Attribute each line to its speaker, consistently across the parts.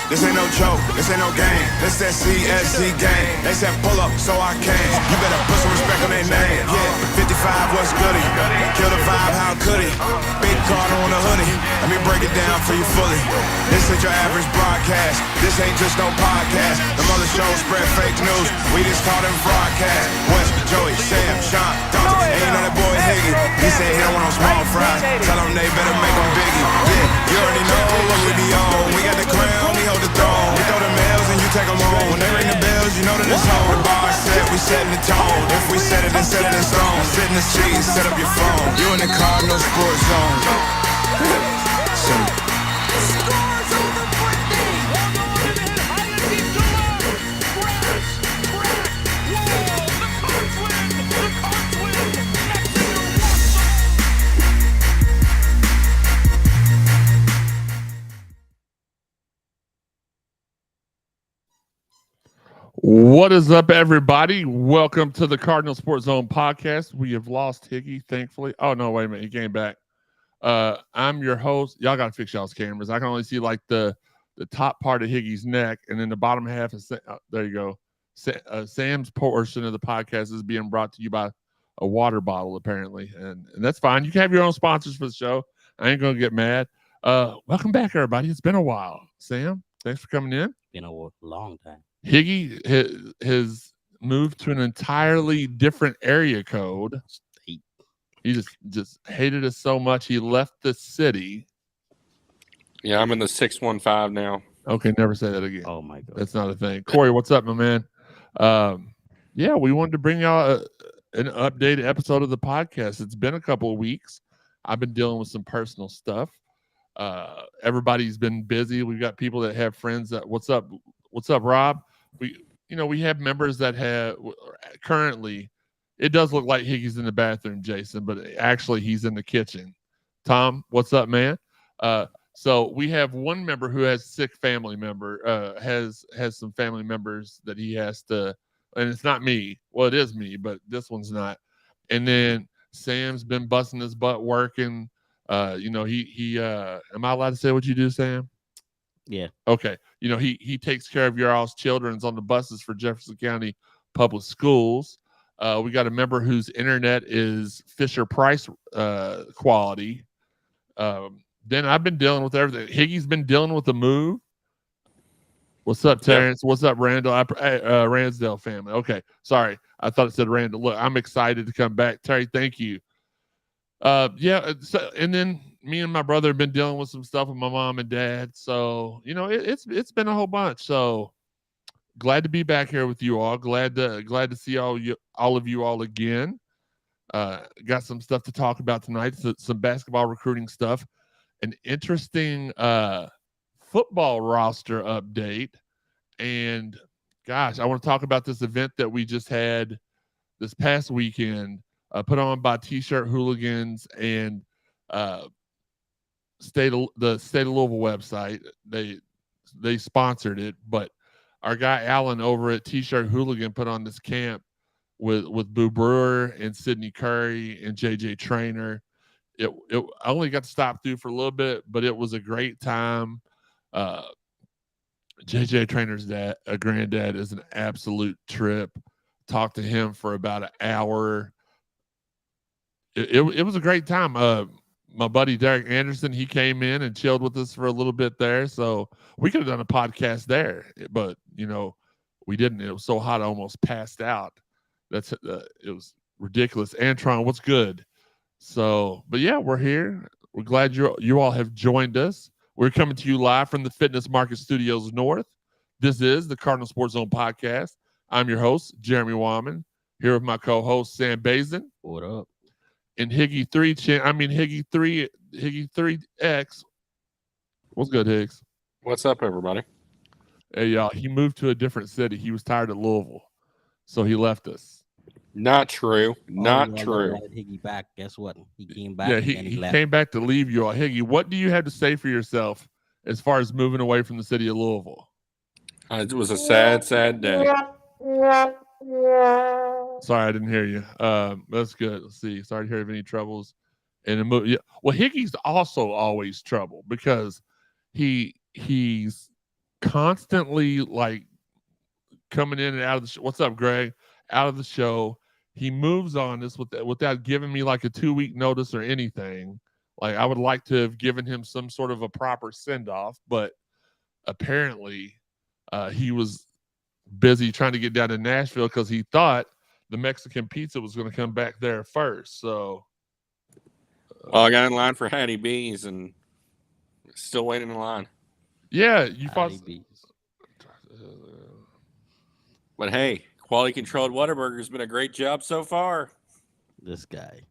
Speaker 1: This ain't no joke, this ain't no game. This that CSZ game. They said pull up, so I came. You better put some respect on their name. Yeah, 55, what's goody? Kill the vibe, how could he? Big Cardinal on the hoodie. Let me break it down for you fully. This ain't your average broadcast. This ain't just no podcast. The mother shows spread fake news. We just call them broadcast. West, Joey, Sam, Sean, Dr. Ain't on that boy Higgy. He said he don't want no small fries. Tell them they better make them biggie. Yeah, you already know what we be on. We got the crown, we hold the throne. We throw the mails and you take them home. When they ring the bells, you know that it's home. The bar set, we setting the tone. If we set it, then set it in stone. Sit in the seat, set up your phone. You in the Cardinal sports zone.
Speaker 2: What is up, everybody? Welcome to the Cardinal Sports Zone podcast. We have lost Higgy, thankfully. Oh, no, wait a minute. He came back. I'm your host. Y'all got to fix y'all's cameras. I can only see like the top part of Higgy's neck, and then the bottom half is there you go. Sam's portion of the podcast is being brought to you by a water bottle, apparently, and that's fine. You can have your own sponsors for the show. I ain't going to get mad. Welcome back, everybody. It's been a while. Sam, thanks for coming in.
Speaker 3: Been a long time.
Speaker 2: Higgy has moved to an entirely different area code. He just hated us so much he left the city.
Speaker 4: Yeah, I'm in the 615 now.
Speaker 2: Okay, never say that again.
Speaker 3: Oh my god,
Speaker 2: that's not a thing. Corey, what's up, my man? Yeah, we wanted to bring y'all an updated episode of the podcast. It's been a couple of weeks. I've been dealing with some personal stuff. Everybody's been busy. We've got people that have friends that what's up, Rob? We have members that have currently. It does look like Higgy's in the bathroom, Jason, but actually he's in the kitchen. Tom, what's up, man? So we have one member who has sick family member, has some family members that he has to, and it's not me. Well, it is me, but this one's not. And then Sam's been busting his butt working. He am I allowed to say what you do, Sam?
Speaker 3: Yeah.
Speaker 2: Okay. He takes care of your all's children's on the buses for Jefferson County Public Schools. We got a member whose internet is Fisher Price quality. Then I've been dealing with everything. Higgy's been dealing with the move. What's up, Terrence? Yep. What's up, Randall? Ransdale family. Okay. Sorry. I thought it said Randall. Look, I'm excited to come back. Terry, thank you. And then me and my brother have been dealing with some stuff with my mom and dad. So, it's been a whole bunch. So glad to be back here with you all. Glad to see all of you all again. Got some stuff to talk about tonight. Some basketball recruiting stuff. An interesting football roster update. And gosh, I want to talk about this event that we just had this past weekend, put on by T-Shirt Hooligans and the State of Louisville website. They sponsored it, but our guy Alan over at T-Shirt Hooligan put on this camp with Boo Brewer and Sydney Curry and JJ Trainer. I only got to stop through for a little bit, but it was a great time. JJ Trainer's granddad is an absolute trip. Talked to him for about an hour. It was a great time. My buddy Derek Anderson, he came in and chilled with us for a little bit there. So we could have done a podcast there, but we didn't. It was so hot I almost passed out. It was ridiculous. Antron, what's good? So, but yeah, we're here. We're glad you all have joined us. We're coming to you live from the Fitness Market Studios North. This is the Cardinal Sports Zone podcast. I'm your host, Jeremy Wyman, here with my co-host, Sam Bazin.
Speaker 3: What up?
Speaker 2: And Higgy 3X. What's good, Higgs?
Speaker 4: What's up, everybody?
Speaker 2: Hey, y'all. He moved to a different city. He was tired of Louisville, so he left us.
Speaker 4: Not true. Not true.
Speaker 3: Higgy back. Guess what? He came back.
Speaker 2: Yeah, he came back to leave you all. Higgy, what do you have to say for yourself as far as moving away from the city of Louisville?
Speaker 4: It was a sad, sad day.
Speaker 2: Sorry, I didn't hear you. That's good. Let's see. Sorry to hear of any troubles in the movie. Yeah. Well, Higgy's also always trouble because he's constantly like coming in and out of the show. What's up, Greg? Out of the show. He moves on this without giving me like a 2-week notice or anything. Like I would like to have given him some sort of a proper send off, but apparently he was busy trying to get down to Nashville because he thought the Mexican pizza was going to come back there first. So,
Speaker 4: well, I got in line for Hattie B's and still waiting in line.
Speaker 2: Yeah, you thought.
Speaker 4: But hey, quality controlled Whataburger's been a great job so far.
Speaker 3: This guy.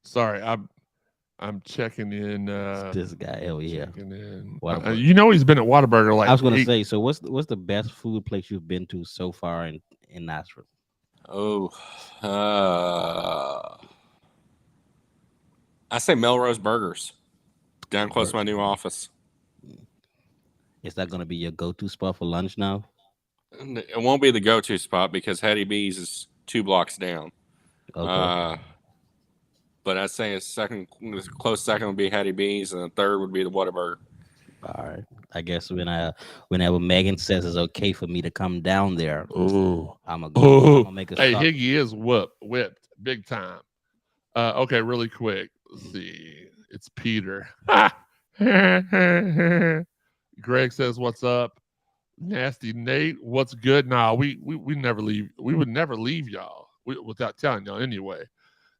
Speaker 2: Sorry, I'm checking in.
Speaker 3: This guy over here.
Speaker 2: You know he's been at Whataburger. Like
Speaker 3: I was going to say. So what's the best food place you've been to so far in Nashville?
Speaker 4: Oh, I say Melrose Burgers, down close to my new office.
Speaker 3: Is that going to be your go-to spot for lunch now?
Speaker 4: It won't be the go-to spot because Hattie B's is 2 blocks down.
Speaker 3: Okay.
Speaker 4: But I'd say a close second would be Hattie B's, and the third would be the Whataburger.
Speaker 3: All right. I guess whenever Megan says it's okay for me to come down there, I'm gonna make a stop.
Speaker 2: Higgy is whipped big time. Okay, really quick. Let's see. It's Peter. Greg says, "What's up?" Nasty Nate, what's good? Nah, we never leave. We would never leave y'all without telling y'all anyway.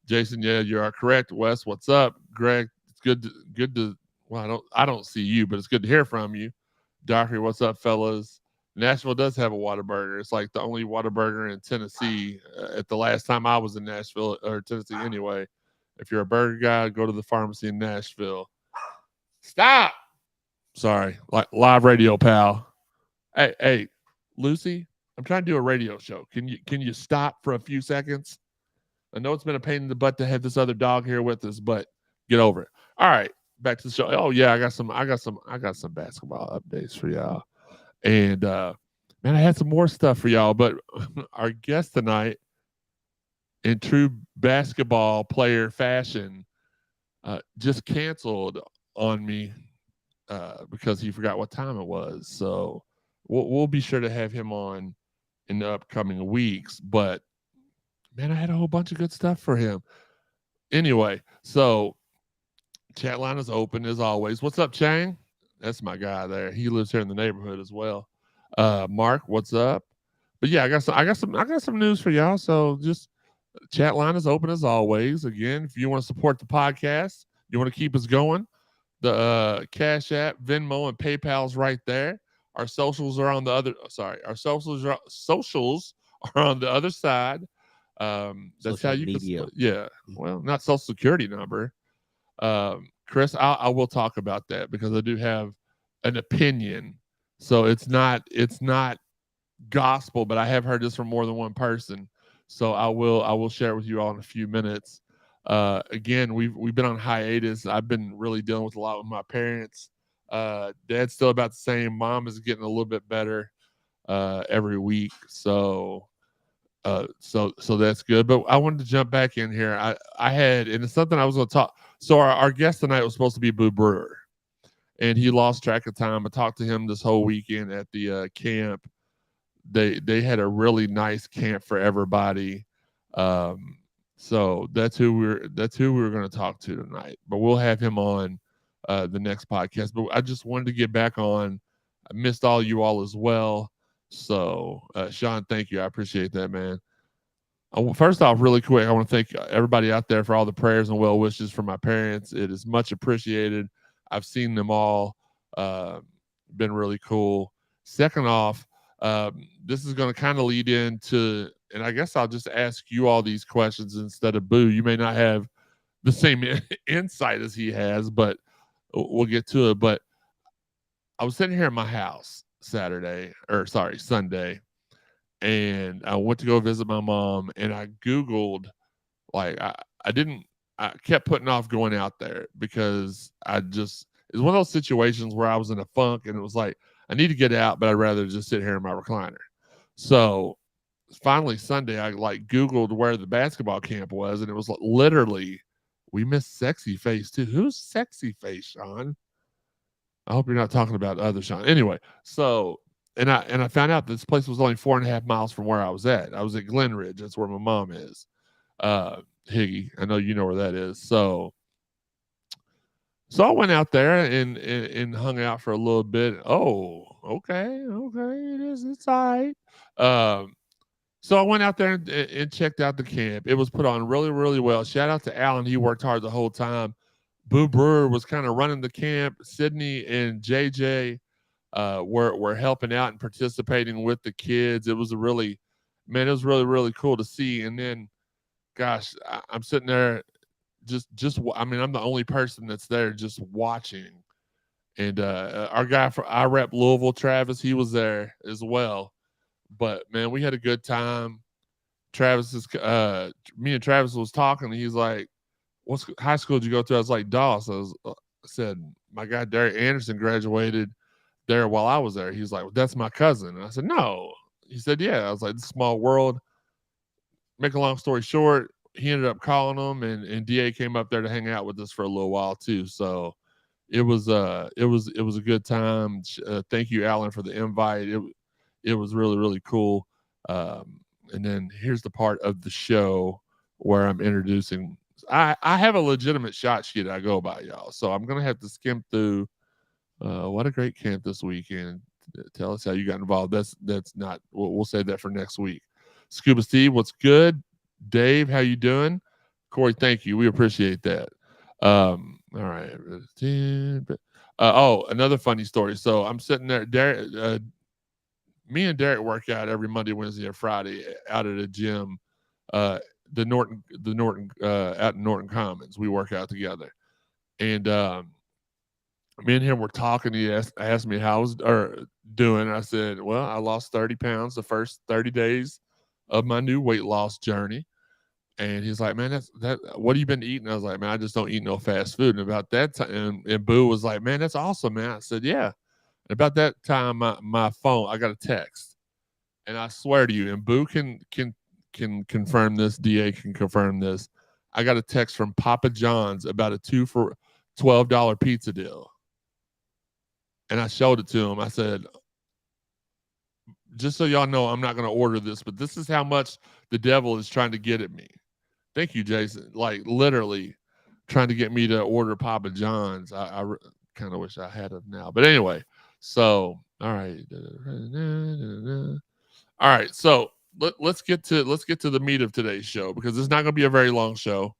Speaker 2: Jason, yeah, you are correct. Wes, what's up? Greg, it's good to. Well, I don't see you, but it's good to hear from you. Doctor, what's up, fellas? Nashville does have a Whataburger. It's like the only Whataburger in Tennessee. At the last time I was in Nashville or Tennessee, anyway. If you're a burger guy, go to the pharmacy in Nashville. Stop. Sorry, like live radio, pal. Hey, Lucy, I'm trying to do a radio show. Can you stop for a few seconds? I know it's been a pain in the butt to have this other dog here with us, but get over it. All right, back to the show. Oh yeah, I got some basketball updates for y'all. And man, I had some more stuff for y'all, but our guest tonight, in true basketball player fashion, just canceled on me because he forgot what time it was. So we'll be sure to have him on in the upcoming weeks. But man, I had a whole bunch of good stuff for him. Anyway, so chat line is open as always. What's up, Chang? That's my guy there. He lives here in the neighborhood as well. Mark, what's up? But yeah, I got some news for y'all. So just chat line is open as always. Again, if you want to support the podcast, you want to keep us going, the Cash App, Venmo, and PayPal's right there. Our socials are on the other. Our socials are on the other side. That's
Speaker 3: social
Speaker 2: how you
Speaker 3: media.
Speaker 2: can. Yeah. Well, not social security number. Chris, I will talk about that because I do have an opinion. So it's not gospel, but I have heard this from more than one person. So I will share it with you all in a few minutes. Again, we've been on hiatus. I've been really dealing with a lot with my parents. Dad's still about the same. Mom is getting a little bit better every week. So that's good. But I wanted to jump back in here. I had, and it's something I was going to talk. So our guest tonight was supposed to be Boo Brewer, and he lost track of time. I talked to him this whole weekend at the camp. They had a really nice camp for everybody. So that's who we're going to talk to tonight. But we'll have him on the next podcast. But I just wanted to get back on. I missed all you all as well. So Sean, thank you. I appreciate that, man. First off, really quick, I want to thank everybody out there for all the prayers and well wishes for my parents. It is much appreciated. I've seen them all. Been really cool. Second off, this is going to kind of lead into, and I guess I'll just ask you all these questions instead of Boo. You may not have the same insight as he has, but we'll get to it. But I was sitting here in my house Sunday, and I went to go visit my mom, and I Googled, like, I kept putting off going out there because it's one of those situations where I was in a funk, and it was like, I need to get out, but I'd rather just sit here in my recliner. So finally Sunday, I Googled where the basketball camp was, and it was literally, we missed Sexy Face too. Who's Sexy Face, Sean? I hope you're not talking about other Sean. Anyway, so and I found out this place was only 4.5 miles from where I was at. I was at Glen Ridge. That's where my mom is. Higgy. I know you know where that is. So I went out there and hung out for a little bit. Oh, okay. It's all right. So I went out there and checked out the camp. It was put on really, really well. Shout out to Alan. He worked hard the whole time. Boo Brewer was kind of running the camp. Sydney and JJ were helping out and participating with the kids. It was really, really cool to see. And then, gosh, I'm sitting there I mean, I'm the only person that's there just watching. And our guy I rep Louisville, Travis, he was there as well. But man, we had a good time. Me and Travis was talking. And he's like, "What high school did you go to?" I was like, "Doss." I said, "My guy Derek Anderson graduated there while I was there." He's like, "Well, that's my cousin." And I said, "No." He said, "Yeah." I was like, "Small world." Make a long story short, he ended up calling him, and DA came up there to hang out with us for a little while too. So it was a good time. Thank you, Alan, for the invite. It was really, really cool. And then here's the part of the show where I'm introducing. I have a legitimate shot sheet I go by, y'all. So I'm gonna have to skim through. What a great camp this weekend. Tell us how you got involved. That's not. We'll save that for next week. Scuba Steve, what's good? Dave, how you doing? Corey, thank you. We appreciate that. All right. Another funny story. So I'm sitting there. Derek, me and Derek work out every Monday, Wednesday, and Friday out at a gym. The Norton out in Norton Commons. We work out together, and me and him were talking. He asked me how I was doing. I said, "Well, I lost 30 pounds the first 30 days of my new weight loss journey." And he's like, "Man, what have you been eating?" I was like, "Man, I just don't eat no fast food." And about that time, and Boo was like, "Man, that's awesome, man." I said, "Yeah." And about that time, my phone, I got a text, and I swear to you, and Boo can confirm this, DA can confirm this. I got a text from Papa John's about a 2 for $12 pizza deal. And I showed it to him. I said, "Just so y'all know, I'm not going to order this, but this is how much the devil is trying to get at me." Thank you, Jason. Like literally trying to get me to order Papa John's. I kind of wish I had it now. But anyway, so all right. All right. So let's get to the meat of today's show, because it's not going to be a very long show,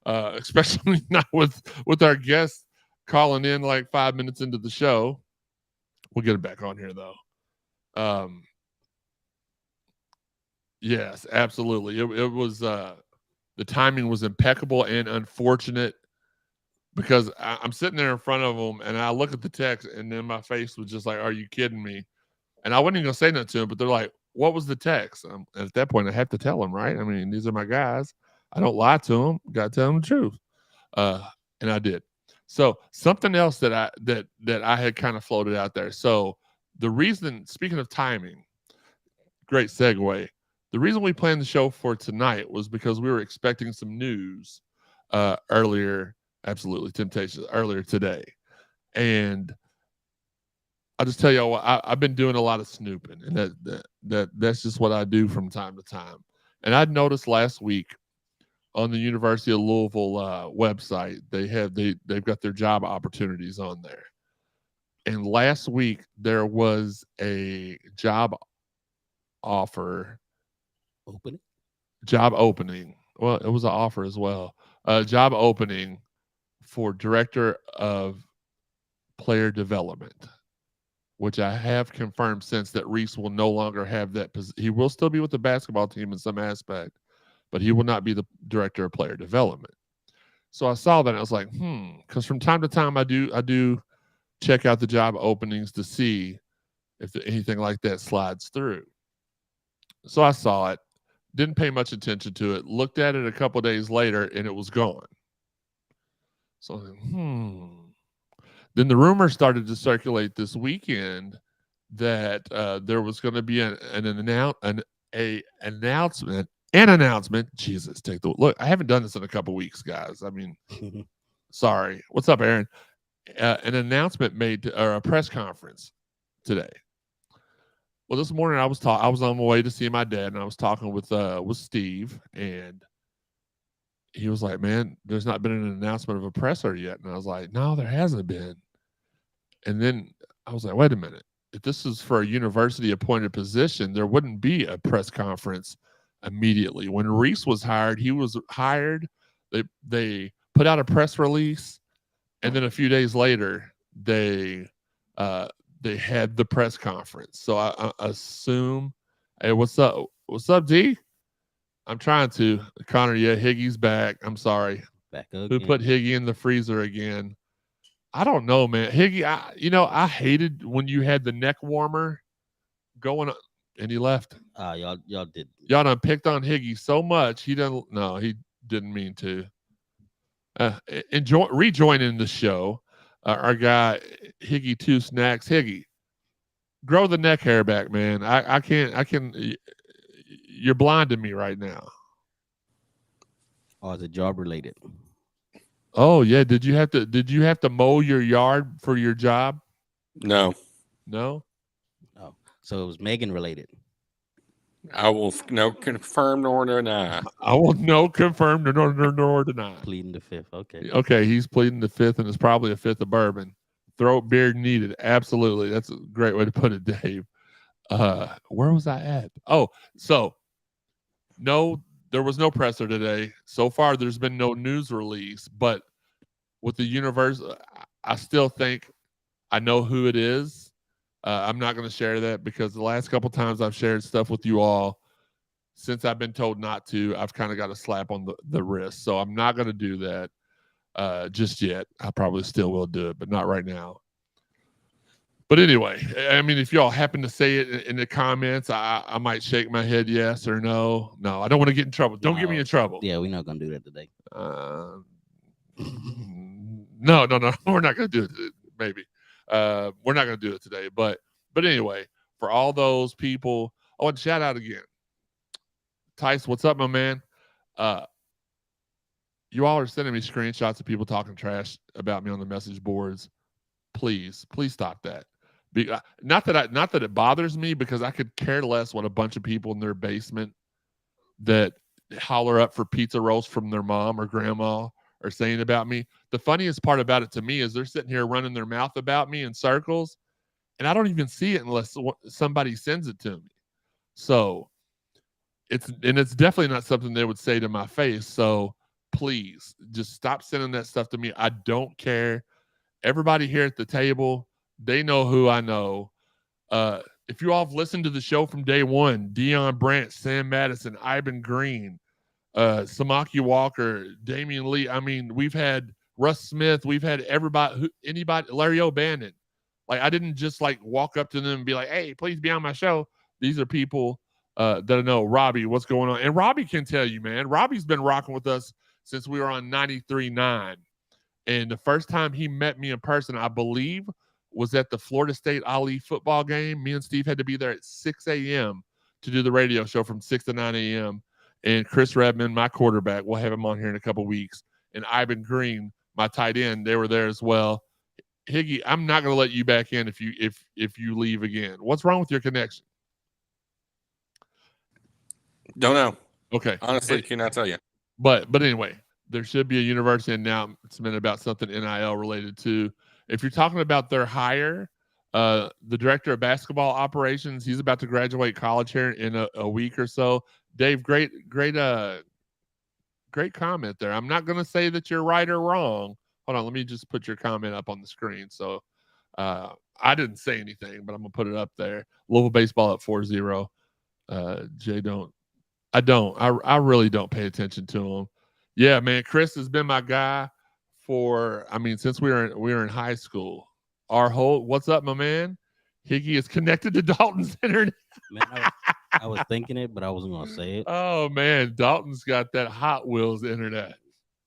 Speaker 2: especially not with our guests calling in like 5 minutes into the show. We'll get it back on here though. Yes, absolutely. It was the timing was impeccable and unfortunate, because I'm sitting there in front of them and I look at the text and then my face was just like, "Are you kidding me?" And I wasn't even gonna say nothing to them, but they're like, "What was the text?" And at that point, I have to tell them, right? I mean, these are my guys. I don't lie to them. Got to tell them the truth, and I did. So something else that I had kind of floated out there. So the reason, speaking of timing, great segue. The reason we planned the show for tonight was because we were expecting some news earlier. Absolutely, Temptations earlier today, and I'll just tell y'all what, I've been doing a lot of snooping, and that's just what I do from time to time. And I'd noticed last week on the University of Louisville website, they've got their job opportunities on there. And last week there was a job opening. Well, it was an offer as well. Job opening for director of player development, which I have confirmed since that Reese will no longer have that. He will still be with the basketball team in some aspect, but he will not be the director of player development. So I saw that and I was like, because from time to time I do check out the job openings to see if anything like that slides through. So I saw it, didn't pay much attention to it, looked at it a couple days later, and it was gone. So I was like, Then the rumor started to circulate this weekend that there was going to be an announcement. Jesus, take the look. I haven't done this in a couple weeks, guys. I mean, sorry. What's up, Aaron? an announcement made or a press conference today. Well, this morning I was on my way to see my dad, and I was talking with Steve, and he was like, "Man, there's not been an announcement of a presser yet." And I was like, "No, there hasn't been." And then I was like, "Wait a minute. If this is for a university appointed position, there wouldn't be a press conference immediately. When Reese was hired, he was hired. They put out a press release, and then a few days later, they had the press conference. So I assume, hey, what's up? What's up, D? I'm trying to. Connor, yeah, Higgy's back. I'm sorry.
Speaker 3: Back again.
Speaker 2: Who put Higgy in the freezer again? I don't know, man. Higgy, I hated when you had the neck warmer going on, and he left.
Speaker 3: Y'all did.
Speaker 2: Y'all done picked on Higgy so much. He didn't mean to. Rejoining the show. Our guy Higgy 2 Snacks. Higgy, grow the neck hair back, man. I can't. You're blinding me right now.
Speaker 3: Oh, is it job related?
Speaker 2: Oh yeah. Did you have to mow your yard for your job?
Speaker 4: No.
Speaker 2: No.
Speaker 3: Oh, so it was Megan related.
Speaker 4: I will no confirm nor deny.
Speaker 2: I will no confirm nor deny.
Speaker 3: Pleading the fifth. Okay.
Speaker 2: Okay, he's pleading the fifth, and it's probably a fifth of bourbon. Throat beard needed. Absolutely. That's a great way to put it, Dave. Where was I at? Oh, so no, there was no presser today. So far, there's been no news release, but with the universe, I still think I know who it is. I'm not going to share that because the last couple times I've shared stuff with you all, since I've been told not to, I've kind of got a slap on the wrist. So I'm not going to do that just yet. I probably still will do it, but not right now. But anyway, I mean, if y'all happen to say it in the comments, I might shake my head yes or no. No, I don't want to get in trouble. Don't get me in trouble.
Speaker 3: Yeah, we're not going to do that today.
Speaker 2: No, we're not going to do it. Maybe. We're not going to do it today, but anyway, for all those people, I want to shout out again. Tice, what's up, my man? You all are sending me screenshots of people talking trash about me on the message boards. Please stop that. Not that it bothers me, because I could care less what a bunch of people in their basement that holler up for pizza rolls from their mom or grandma are saying about me. The funniest part about it to me is they're sitting here running their mouth about me in circles, and I don't even see it unless somebody sends it to me. So it's definitely not something they would say to my face. So please just stop sending that stuff to me. I don't care. Everybody here at the table, they know who I know. If you all have listened to the show from day one, Dion Brandt, Sam Madison, Ivan Green, Samaki Walker, Damian Lee. I mean, we've had Russ Smith. We've had anybody, Larry O'Bannon. Like, I didn't just like walk up to them and be like, "Hey, please be on my show." These are people that I know. Robbie, what's going on? And Robbie can tell you, man. Robbie's been rocking with us since we were on 93.9. And the first time he met me in person, I believe, was at the Florida State Ali football game. Me and Steve had to be there at 6 a.m. to do the radio show from 6 to 9 a.m. And Chris Redmond, my quarterback, we'll have him on here in a couple of weeks, and Ivan Green, my tight end, they were there as well. Higgy, I'm not going to let you back in if you leave again. What's wrong with your connection?
Speaker 4: Don't know.
Speaker 2: Okay.
Speaker 4: Honestly, cannot tell you.
Speaker 2: But anyway, there should be a university announcement about something NIL related to. If you're talking about their hire, the director of basketball operations, he's about to graduate college here in a week or so. Dave, great comment there. I'm not going to say that you're right or wrong. Hold on, let me just put your comment up on the screen. So I didn't say anything, but I'm going to put it up there. Louisville baseball at 4-0. Jay, I really don't pay attention to him. Yeah, man, Chris has been my guy since we were in high school. What's up, my man? Higgy is connected to Dalton's internet.
Speaker 3: Man, I was thinking it, but I wasn't going to say it.
Speaker 2: Oh, man, Dalton's got that Hot Wheels internet.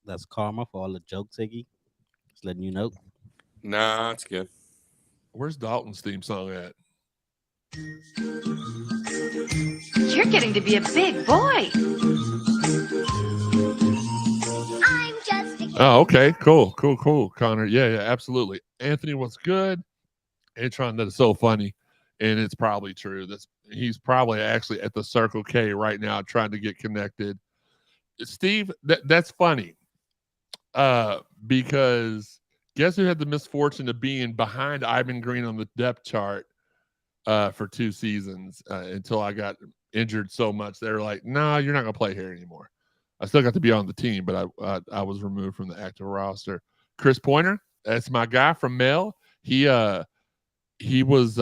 Speaker 3: That's karma for all the jokes, Higgy. Just letting you know.
Speaker 4: Nah, it's good.
Speaker 2: Where's Dalton's theme song at?
Speaker 5: You're getting to be a big boy.
Speaker 2: Oh, okay. Cool, Connor. Yeah, absolutely. Anthony, what's good? Antron, that is so funny, and it's probably true. He's probably actually at the Circle K right now trying to get connected. Steve, that's funny, because guess who had the misfortune of being behind Ivan Green on the depth chart for 2 seasons until I got injured so much. They were like, "No, you're not going to play here anymore." I still got to be on the team, but I was removed from the active roster. Chris Pointer, that's my guy from Mel. He was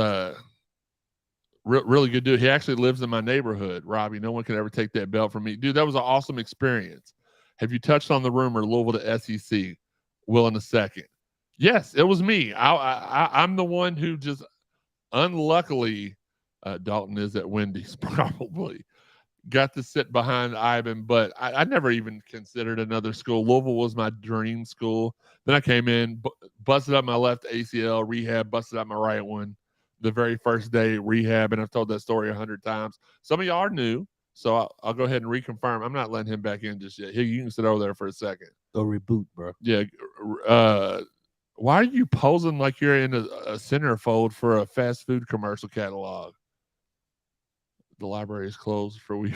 Speaker 2: really good dude. He actually lives in my neighborhood. Robbie, no one can ever take that belt from me. Dude, that was an awesome experience. Have you touched on the rumor Louisville to SEC? Will in a second. Yes, it was me. I'm the one who just unluckily, Dalton is at Wendy's probably, got to sit behind Ivan, but I never even considered another school. Louisville was my dream school. Then I came in, busted up my left ACL, rehab, busted out my right one the very first day rehab, and I've told that story 100 times. Some of y'all are new, so I'll go ahead and reconfirm. I'm not letting him back in just yet. You can sit over there for a second.
Speaker 3: Go reboot, bro.
Speaker 2: Yeah. Why are you posing like you're in a centerfold for a fast food commercial catalog? The library is closed for week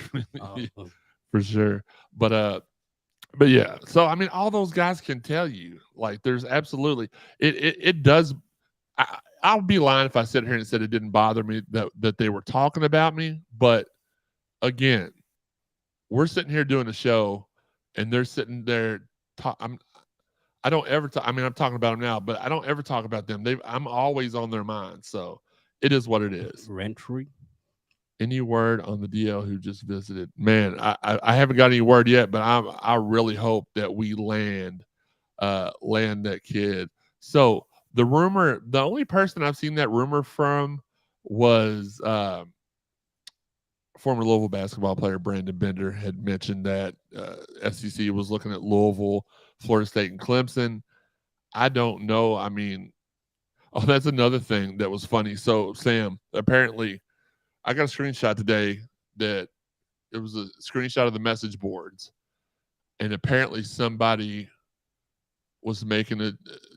Speaker 2: for sure. But yeah. So I mean, all those guys can tell you, like, there's absolutely it does. I'll be lying if I sit here and said it didn't bother me that they were talking about me. But again, we're sitting here doing a show, and they're sitting there. I don't ever talk. I mean, I'm talking about them now, but I don't ever talk about them. I'm always on their mind. So it is what it is.
Speaker 3: Rentry.
Speaker 2: Any word on the DL who just visited? Man, I haven't got any word yet, but I really hope that we land that kid. So the only person I've seen that rumor from was former Louisville basketball player Brandon Bender had mentioned that SEC was looking at Louisville, Florida State, and Clemson. I don't know. I mean, that's another thing that was funny. So, Sam, apparently, I got a screenshot today that it was a screenshot of the message boards, and apparently somebody was making a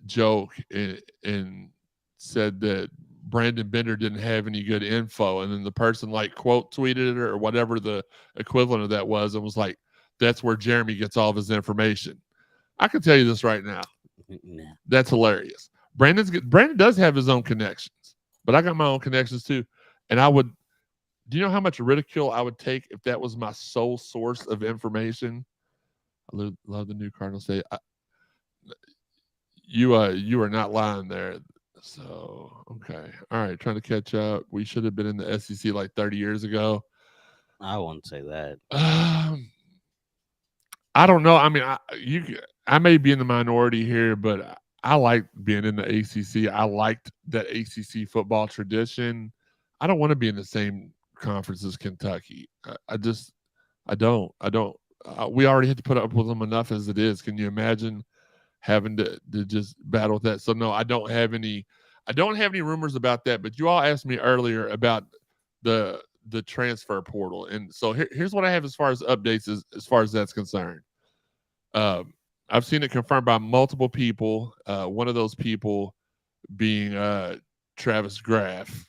Speaker 2: joke and said that Brandon Bender didn't have any good info, and then the person like quote tweeted it or whatever the equivalent of that was, and was like, "That's where Jeremy gets all of his information." I can tell you this right now.
Speaker 3: Nah.
Speaker 2: That's hilarious. Brandon does have his own connections, but I got my own connections too. And do you know how much ridicule I would take if that was my sole source of information? I love the new Cardinal say. You are not lying there. So, okay. All right. Trying to catch up. We should have been in the SEC like 30 years ago.
Speaker 3: I won't say that.
Speaker 2: I don't know. I mean, I may be in the minority here, but I like being in the ACC. I liked that ACC football tradition. I don't want to be in the same conference as Kentucky. I don't. We already had to put up with them enough as it is. Can you imagine having to just battle with that? So no, I don't have any rumors about that. But you all asked me earlier about the transfer portal, and so here's what I have as far as updates as far as that's concerned. I've seen it confirmed by multiple people. One of those people being Travis Graff,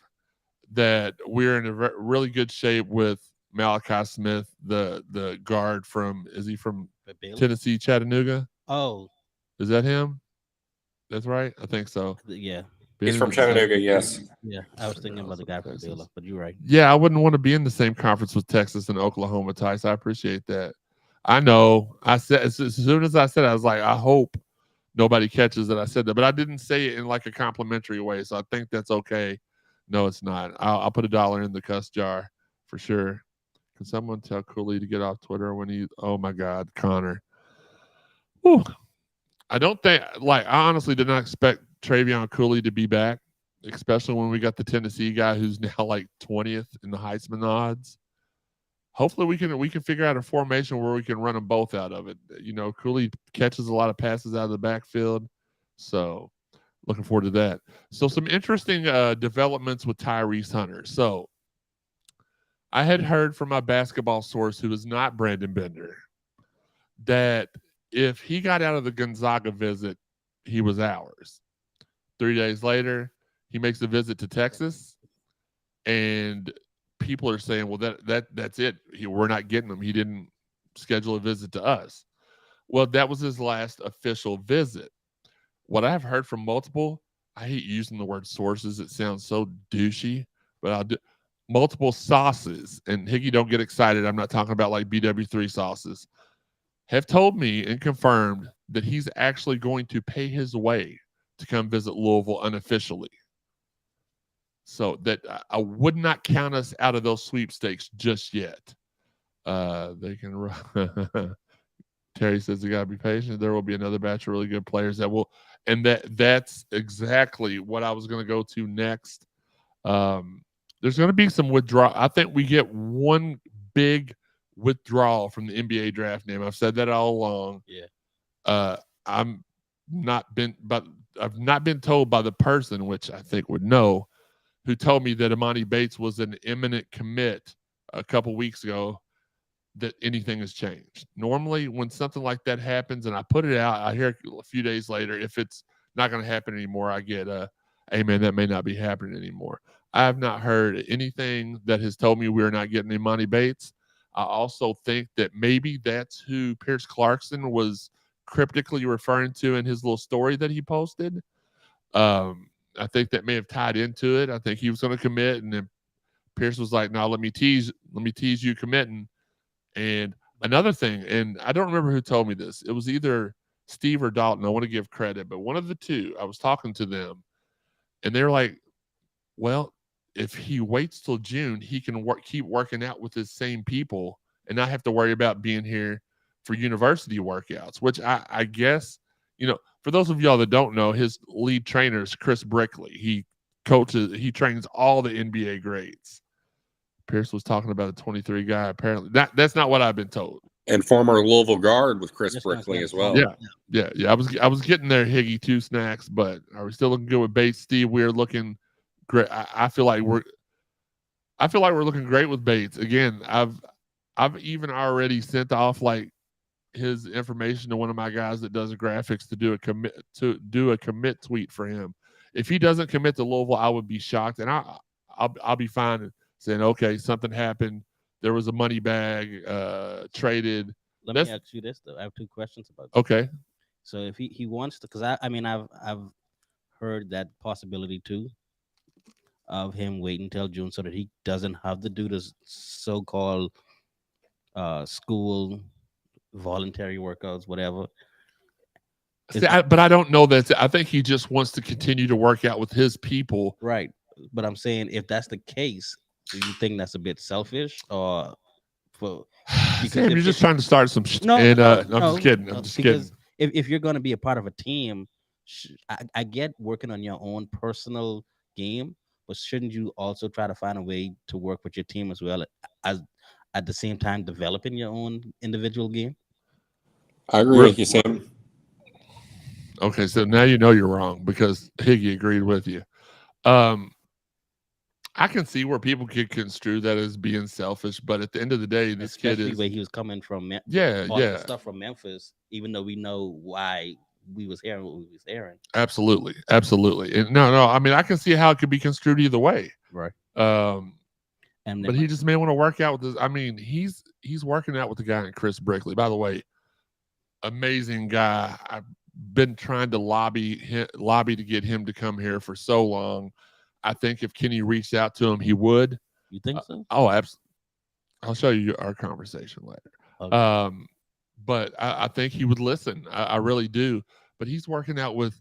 Speaker 2: that we're in a really good shape with Malachi Smith, the guard is he from Tennessee, Chattanooga?
Speaker 3: Oh,
Speaker 2: is that him? That's right. I think so.
Speaker 3: Yeah.
Speaker 4: He's from Chattanooga, yes.
Speaker 3: Yeah, I was thinking about the guy from Baylor, but you're right.
Speaker 2: Yeah, I wouldn't want to be in the same conference with Texas and Oklahoma, Tice. I appreciate that. I know. I said as soon as I said it, I was like, I hope nobody catches that I said that, but I didn't say it in like a complimentary way, so I think that's okay. No, it's not. I'll put $1 in the cuss jar for sure. Can someone tell Cooley to get off Twitter when he? Oh my God, Connor. Whew. I don't think. I honestly did not expect Travion Cooley to be back, especially when we got the Tennessee guy who's now like 20th in the Heisman odds. Hopefully we can figure out a formation where we can run them both out of it. You know, Cooley catches a lot of passes out of the backfield, so looking forward to that. So some interesting developments with Tyrese Hunter. So I had heard from my basketball source, who is not Brandon Bender, that if he got out of the Gonzaga visit, he was ours. 3 days later, he makes a visit to Texas, and people are saying, well, that's it. We're not getting him. He didn't schedule a visit to us. Well, that was his last official visit. What I've heard from multiple, I hate using the word sources. It sounds so douchey, but I'll do multiple sauces. And Higgy, don't get excited. I'm not talking about like BW3 sauces. Have told me and confirmed that he's actually going to pay his way to come visit Louisville unofficially. So that I would not count us out of those sweepstakes just yet. They can run. Terry says you gotta be patient. There will be another batch of really good players that will, and that's exactly what I was gonna go to next. There's gonna be some withdrawal. I think we get one big withdrawal from the NBA draft name. I've said that all along.
Speaker 3: Yeah.
Speaker 2: I've not been told by the person, which I think would know, who told me that Imani Bates was an imminent commit a couple weeks ago, that anything has changed. Normally, when something like that happens and I put it out, I hear a few days later, if it's not going to happen anymore, I get hey, man, that may not be happening anymore. I have not heard anything that has told me we're not getting Imani Bates. I also think that maybe that's who Pierce Clarkson was cryptically referring to in his little story that he posted. I think that may have tied into it. I think he was going to commit, and then Pierce was like, "No, let me tease you committing." And another thing, and I don't remember who told me this. It was either Steve or Dalton. I want to give credit, but one of the two. I was talking to them, and they're like, "Well, if he waits till June, he can keep working out with his same people and not have to worry about being here for university workouts." Which I guess, for those of y'all that don't know, his lead trainer is Chris Brickley. He trains all the NBA greats. Pierce was talking about a 23 guy. Apparently, that's not what I've been told.
Speaker 4: And former Louisville guard with Chris Brickley as well.
Speaker 2: Yeah. I was getting there, Higgy, 2 snacks, but are we still looking good with Bates? Steve, we're looking great. I feel like we're looking great with Bates. Again, I've even already sent off like his information to one of my guys that does graphics to do a commit tweet for him. If he doesn't commit to Louisville, I would be shocked, and I'll be fine saying, okay, something happened. There was a money bag traded.
Speaker 3: Let me ask you this though. I have 2 questions about this.
Speaker 2: Okay.
Speaker 3: So if he wants to, because I've heard that possibility too, of him waiting until June so that he doesn't have to do this so-called school voluntary workouts, whatever.
Speaker 2: But I don't know that. I think he just wants to continue to work out with his people.
Speaker 3: Right. But I'm saying, if that's the case, do you think that's a bit selfish, or
Speaker 2: Sam, you're just trying to start some shit?
Speaker 3: No,
Speaker 2: I'm
Speaker 3: no,
Speaker 2: just kidding. I'm just kidding.
Speaker 3: If you're going to be a part of a team, I get working on your own personal game, but shouldn't you also try to find a way to work with your team as well, as at the same time developing your own individual game?
Speaker 4: I agree with you, Sam.
Speaker 2: Okay, so now you know you're wrong because Higgy agreed with you. I can see where people could construe that as being selfish, but at the end of the day, this kid is
Speaker 3: where he was coming from. Stuff from Memphis, even though we know why we was hearing what we was hearing.
Speaker 2: Absolutely. And no. I mean, I can see how it could be construed either way.
Speaker 3: Right.
Speaker 2: But he just may want to work out with this. I mean, he's working out with the guy in Chris Brickley. By the way, amazing guy. I've been trying to lobby to get him to come here for so long. I think if Kenny reached out to him, he would.
Speaker 3: You think so?
Speaker 2: Oh, absolutely. I'll show you our conversation later. Okay. But I think he would listen. I really do. But he's working out with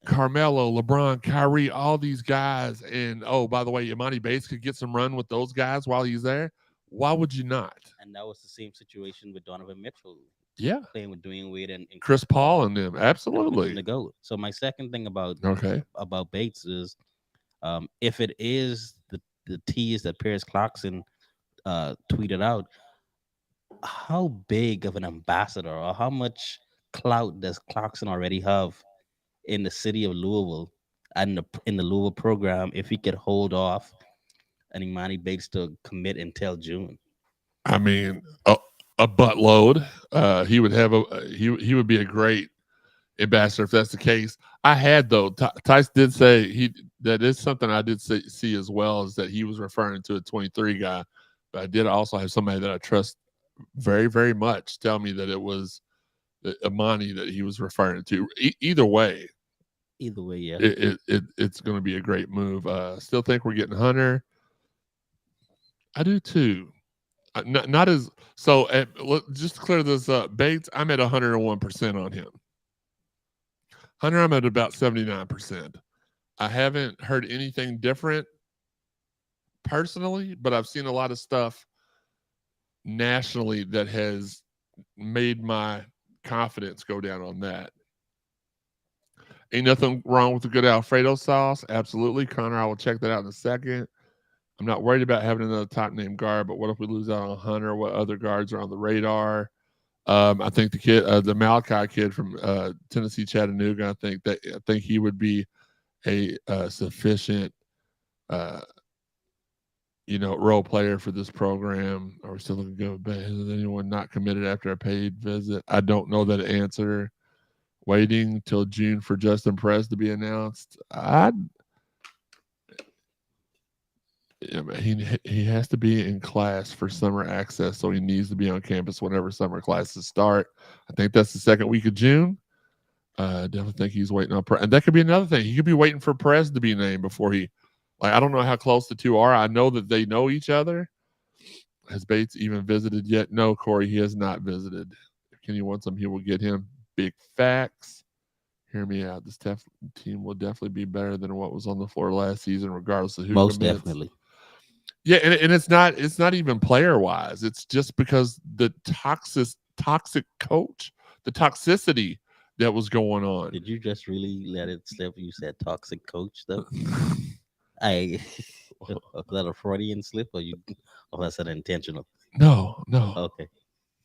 Speaker 2: Carmelo, LeBron, Kyrie, all these guys. And, oh, by the way, Imani Bates could get some run with those guys while he's there. Why would you not?
Speaker 3: And that was the same situation with Donovan Mitchell.
Speaker 2: Yeah.
Speaker 3: Playing with Dwayne Wade and
Speaker 2: Chris Paul and them. Absolutely.
Speaker 3: To go. So my second thing about Bates is, if it is the tease that Pierce Clarkson tweeted out, how big of an ambassador or how much clout does Clarkson already have in the city of Louisville and in the Louisville program if he could hold off and Imani Bates to commit until June?
Speaker 2: I mean, a buttload. He would have he would be a great Ambassador, if that's the case. I had, though, Tice did say that is something I did see as well, is that he was referring to a 23 guy. But I did also have somebody that I trust very, very much tell me that it was Amani that he was referring to. Either way,
Speaker 3: yeah.
Speaker 2: It's going to be a great move. Still think we're getting Hunter. I do too. Not as so. Just to clear this up, Bates, I'm at 101% on him. Hunter, I'm at about 79%. I haven't heard anything different personally, but I've seen a lot of stuff nationally that has made my confidence go down on that. Ain't nothing wrong with the good Alfredo sauce. Absolutely. Connor, I will check that out in a second. I'm not worried about having another top name guard, but what if we lose out on Hunter? What other guards are on the radar? I think the Malachi kid from Tennessee, Chattanooga, I think he would be a sufficient role player for this program. Are we still looking good? Has anyone not committed after a paid visit? I don't know that answer. Waiting till June for Justin Press to be announced. He has to be in class for summer access, so he needs to be on campus whenever summer classes start. I think that's the second week of June. Definitely think he's waiting on Press. And that could be another thing. He could be waiting for Press to be named before he. I don't know how close the two are. I know that they know each other. Has Bates even visited yet? No, Corey, he has not visited. If Kenny wants him, he will get him. Big facts. Hear me out. This team will definitely be better than what was on the floor last season, regardless of who
Speaker 3: Most
Speaker 2: commits.
Speaker 3: Definitely.
Speaker 2: Yeah, and it's not even player wise. It's just because the toxic coach, the toxicity that was going on.
Speaker 3: Did you just really let it slip? You said toxic coach though. Was that a Freudian slip, or that's an intentional?
Speaker 2: No.
Speaker 3: Okay.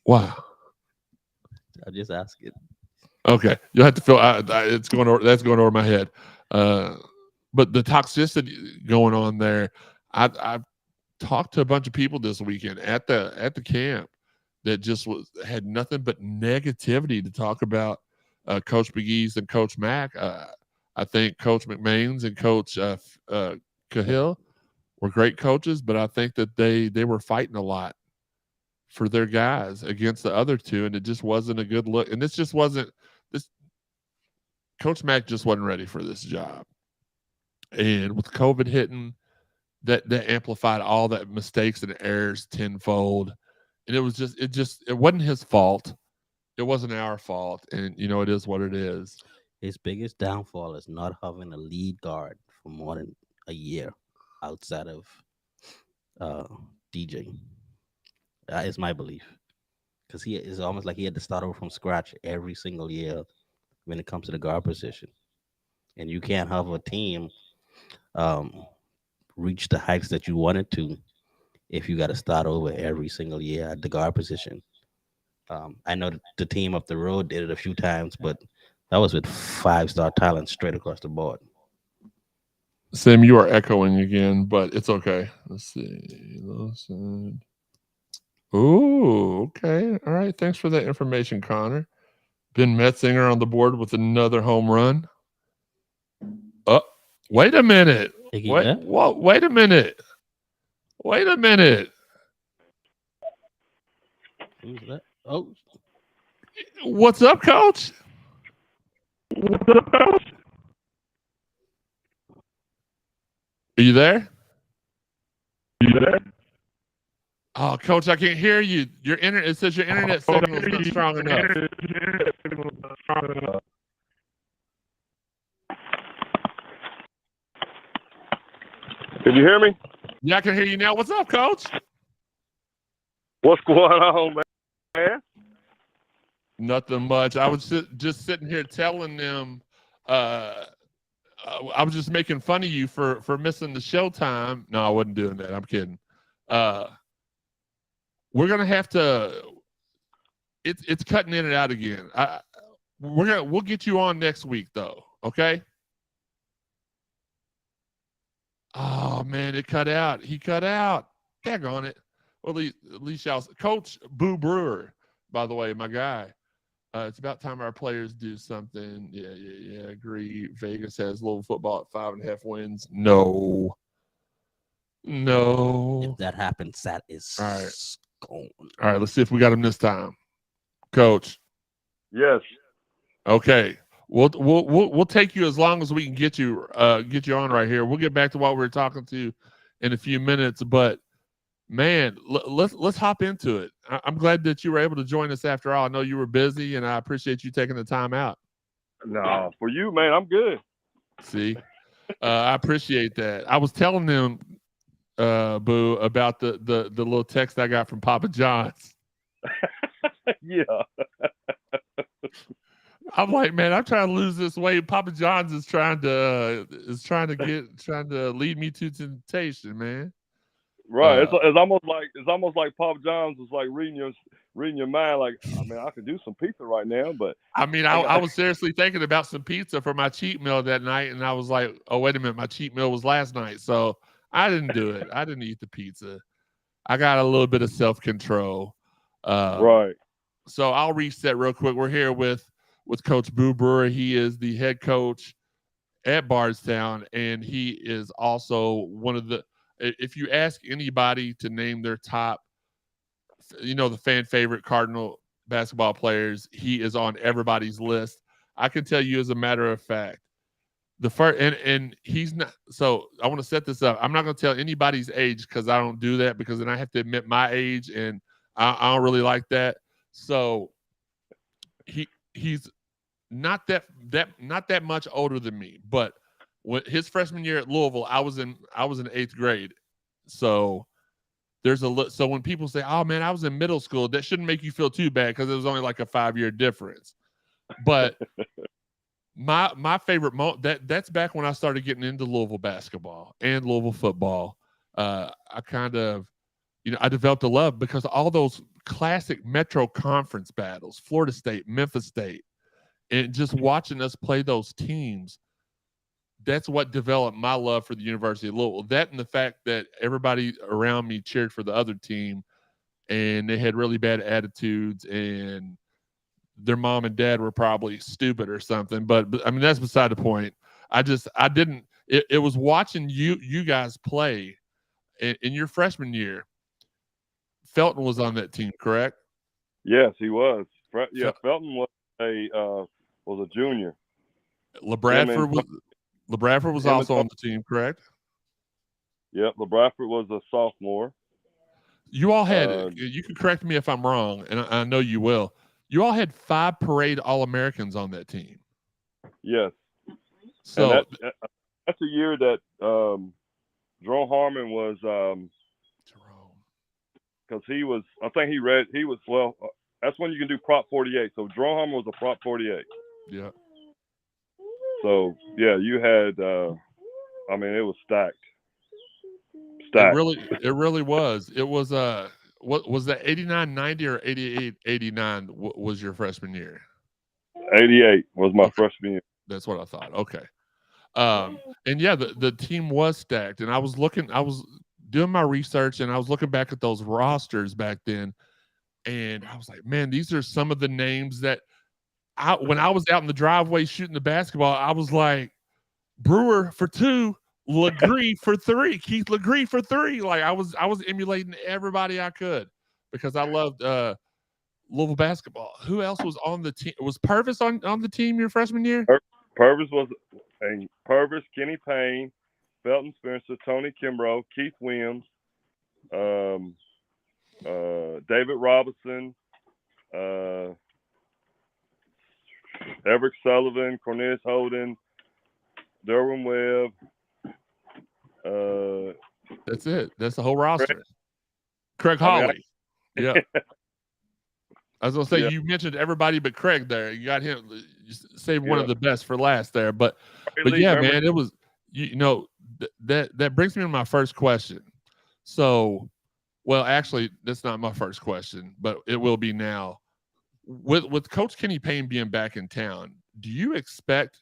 Speaker 2: Wow.
Speaker 3: I just asked it.
Speaker 2: Okay, you'll have to feel. It's going over. That's going over my head. But the toxicity going on there, I've talked to a bunch of people this weekend at the camp that just had nothing but negativity to talk about Coach McGee's and Coach Mack. I think Coach McMains and Coach Cahill were great coaches, but I think that they were fighting a lot for their guys against the other two, and it just wasn't a good look. And this Coach Mack just wasn't ready for this job. And with COVID hitting, that amplified all that mistakes and errors tenfold. And it wasn't his fault. It wasn't our fault. And it is what it is.
Speaker 3: His biggest downfall is not having a lead guard for more than a year outside of DJ. That is my belief. Because he is almost like he had to start over from scratch every single year when it comes to the guard position. And you can't have a team reach the heights that you wanted to if you got to start over every single year at the guard position. I know the team up the road did it a few times, but that was with 5-star talent straight across the board.
Speaker 2: Sam, you are echoing again, but it's okay. Let's see. Ooh, okay. All right. Thanks for that information, Connor. Ben Metzinger on the board with another home run. Wait a minute. Wait a minute. Wait a minute.
Speaker 3: Who's that? Oh.
Speaker 2: What's up, Coach? What's up, Coach? Are you there? Oh, Coach, I can't hear you. Your internet. It says your internet signal is not strong enough.
Speaker 6: Can you hear me?
Speaker 2: Yeah, I can hear you now. What's up, Coach?
Speaker 6: What's going on, man?
Speaker 2: Nothing much. I was just sitting here telling them. I was just making fun of you for missing the showtime. No, I wasn't doing that. I'm kidding. We're gonna have to. It's cutting in and out again. We'll get you on next week though. Okay. Oh man, it cut out. He cut out. Daggone it. Well, at least y'all. Coach Boo Brewer, by the way, my guy. It's about time our players do something. Yeah. Agree. Vegas has Louisville football at 5.5 wins. No.
Speaker 3: If that happens, that is
Speaker 2: all right.
Speaker 3: gone.
Speaker 2: All right. Let's see if we got him this time, Coach.
Speaker 6: Yes.
Speaker 2: Okay. We'll take you as long as we can get you on right here. We'll get back to what we were talking to in a few minutes, but man, let's hop into it. I'm glad that you were able to join us after all. I know you were busy, and I appreciate you taking the time out.
Speaker 6: No, for you, man, I'm good.
Speaker 2: See, I appreciate that. I was telling them, Boo, about the little text I got from Papa John's.
Speaker 6: Yeah.
Speaker 2: I'm like, man, I'm trying to lose this weight. Papa John's is trying to lead me to temptation, man.
Speaker 6: Right. It's almost like Papa John's was like reading your mind. Like, I mean, I could do some pizza right now, but
Speaker 2: I mean, I was seriously thinking about some pizza for my cheat meal that night, and I was like, oh, wait a minute, my cheat meal was last night, so I didn't do it. I didn't eat the pizza. I got a little bit of self-control.
Speaker 6: Right.
Speaker 2: So I'll reset real quick. We're here with Coach Boo Brewer. He is the head coach at Bardstown, and he is also one of the. If you ask anybody to name their top, the fan favorite Cardinal basketball players, he is on everybody's list. I can tell you as a matter of fact, the first, and he's not. So I want to set this up. I'm not going to tell anybody's age because I don't do that, because then I have to admit my age, and I don't really like that. So he's not that much older than me, but when his freshman year at Louisville, I was in 8th grade. So so when people say, "Oh man, I was in middle school," that shouldn't make you feel too bad, because it was only like a 5-year difference. But my favorite moment, that's back when I started getting into Louisville basketball and Louisville football. I kind of, I developed a love because all those classic Metro Conference battles, Florida State, Memphis State, and just watching us play those teams, that's what developed my love for the University of Louisville. That and the fact that everybody around me cheered for the other team, and they had really bad attitudes, and their mom and dad were probably stupid or something. But I mean, that's beside the point. It was watching you guys play in your freshman year. Felton was on that team, correct?
Speaker 6: Yes, he was. Yeah, Felton was a junior.
Speaker 2: LeBradford was also on the team, correct?
Speaker 6: Yep, LeBradford was a sophomore.
Speaker 2: You all had, you can correct me if I'm wrong, and I know you will. You all had 5 parade All-Americans on that team.
Speaker 6: Yes.
Speaker 2: So
Speaker 6: that's the year that Jerome Harmon was because he was, I think that's when you can do Prop 48. So Jerome Harmon was a Prop 48.
Speaker 2: Yeah.
Speaker 6: So yeah, you had I mean, it was stacked.
Speaker 2: It really was. It was what was that, 89-90 or 88-89 was your freshman year?
Speaker 6: 88 was my freshman year.
Speaker 2: That's what I thought. Okay. And yeah, the team was stacked, and I was doing my research, and I was looking back at those rosters back then, and I was like, man, these are some of the names that when I was out in the driveway shooting the basketball, I was like, Brewer for 2, Legree for 3, Keith Legree for 3. Like I was emulating everybody I could because I loved Louisville basketball. Who else was on the team? Was Purvis on the team your freshman year?
Speaker 6: Purvis, Kenny Payne, Felton Spencer, Tony Kimbrough, Keith Williams, David Robinson, Everett Sullivan, Cornelius Holden, Derwin Webb.
Speaker 2: That's it. That's the whole roster. Craig Hawley. Yeah. I was gonna say, you mentioned everybody but Craig there. You got him. You saved one of the best for last there. But yeah, man, it was that brings me to my first question. So, well, actually, that's not my first question, but it will be now. With Coach Kenny Payne being back in town, do you expect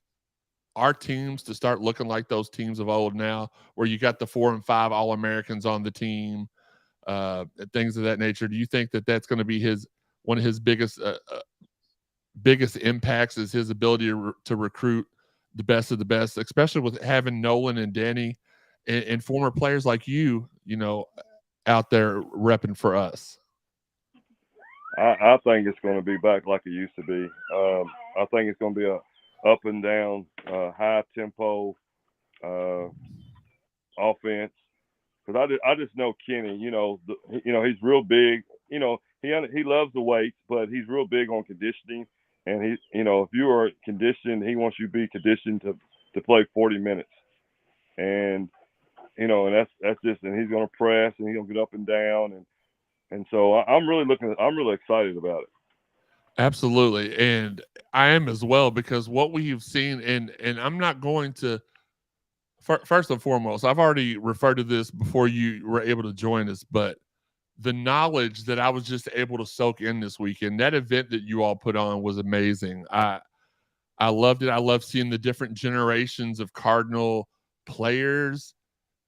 Speaker 2: our teams to start looking like those teams of old now, where you got the 4 and 5 All-Americans on the team, things of that nature? Do you think that that's going to be one of his biggest biggest impacts is his ability to recruit the best of the best, especially with having Nolan and Danny and former players like you out there repping for us.
Speaker 6: I think it's going to be back like it used to be. I think it's going to be a up and down, high tempo offense. Because I just know Kenny. He's real big. He loves the weights, but he's real big on conditioning. And if you are conditioned, he wants you to be conditioned to play 40 minutes. And and that's just, and he's going to press and he's going to get up and down and so I'm really excited about it.
Speaker 2: Absolutely. And I am as well, because what we've seen, and I'm not going to, first and foremost, I've already referred to this before you were able to join us, but the knowledge that I was just able to soak in this weekend, that event that you all put on was amazing. I loved it. I love seeing the different generations of Cardinal players,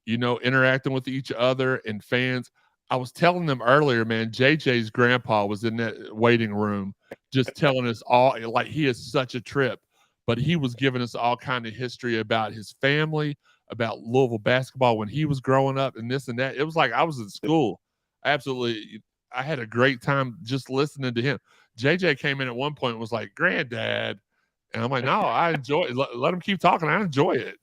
Speaker 2: interacting with each other and fans. I was telling them earlier, man, JJ's grandpa was in that waiting room just telling us all, like, he is such a trip, but he was giving us all kind of history about his family, about Louisville basketball when he was growing up and this and that. It was like I was in school. Absolutely. I had a great time just listening to him. JJ came in at one point and was like, "Granddad." And I'm like, no, I enjoy it. Let him keep talking. I enjoy it.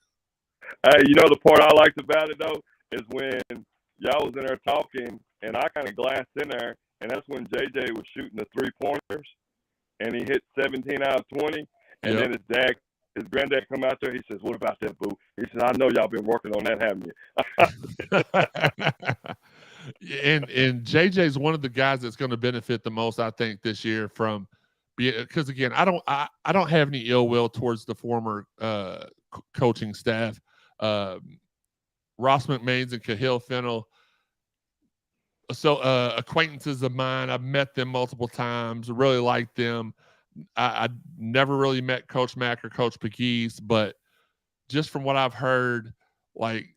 Speaker 6: Hey, the part I liked about it, though, is when y'all was in there talking, and I kind of glanced in there, and that's when JJ was shooting the 3-pointers, and he hit 17 out of 20. And then his granddad come out there. He says, "What about that, Boo?" He says, "I know y'all been working on that, haven't
Speaker 2: you?" and JJ's one of the guys that's going to benefit the most, I think, this year from being, because again, I don't have any ill will towards the former coaching staff. Ross McMains and Cahill Fennell, so acquaintances of mine. I've met them multiple times. Really liked them. I never really met Coach Mack or Coach Pegues, but just from what I've heard, like,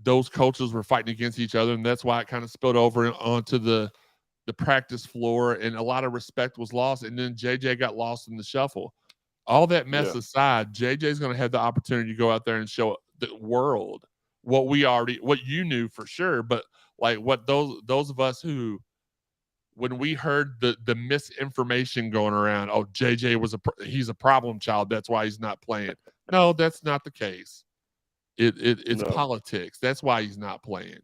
Speaker 2: those coaches were fighting against each other, and that's why it kind of spilled over onto the practice floor, and a lot of respect was lost, and then JJ got lost in the shuffle. All that mess aside, JJ's going to have the opportunity to go out there and show the world what you knew for sure, but like what those of us who, when we heard the misinformation going around, oh, JJ he's a problem child, that's why he's not playing. No, that's not the case. It's politics. That's why he's not playing.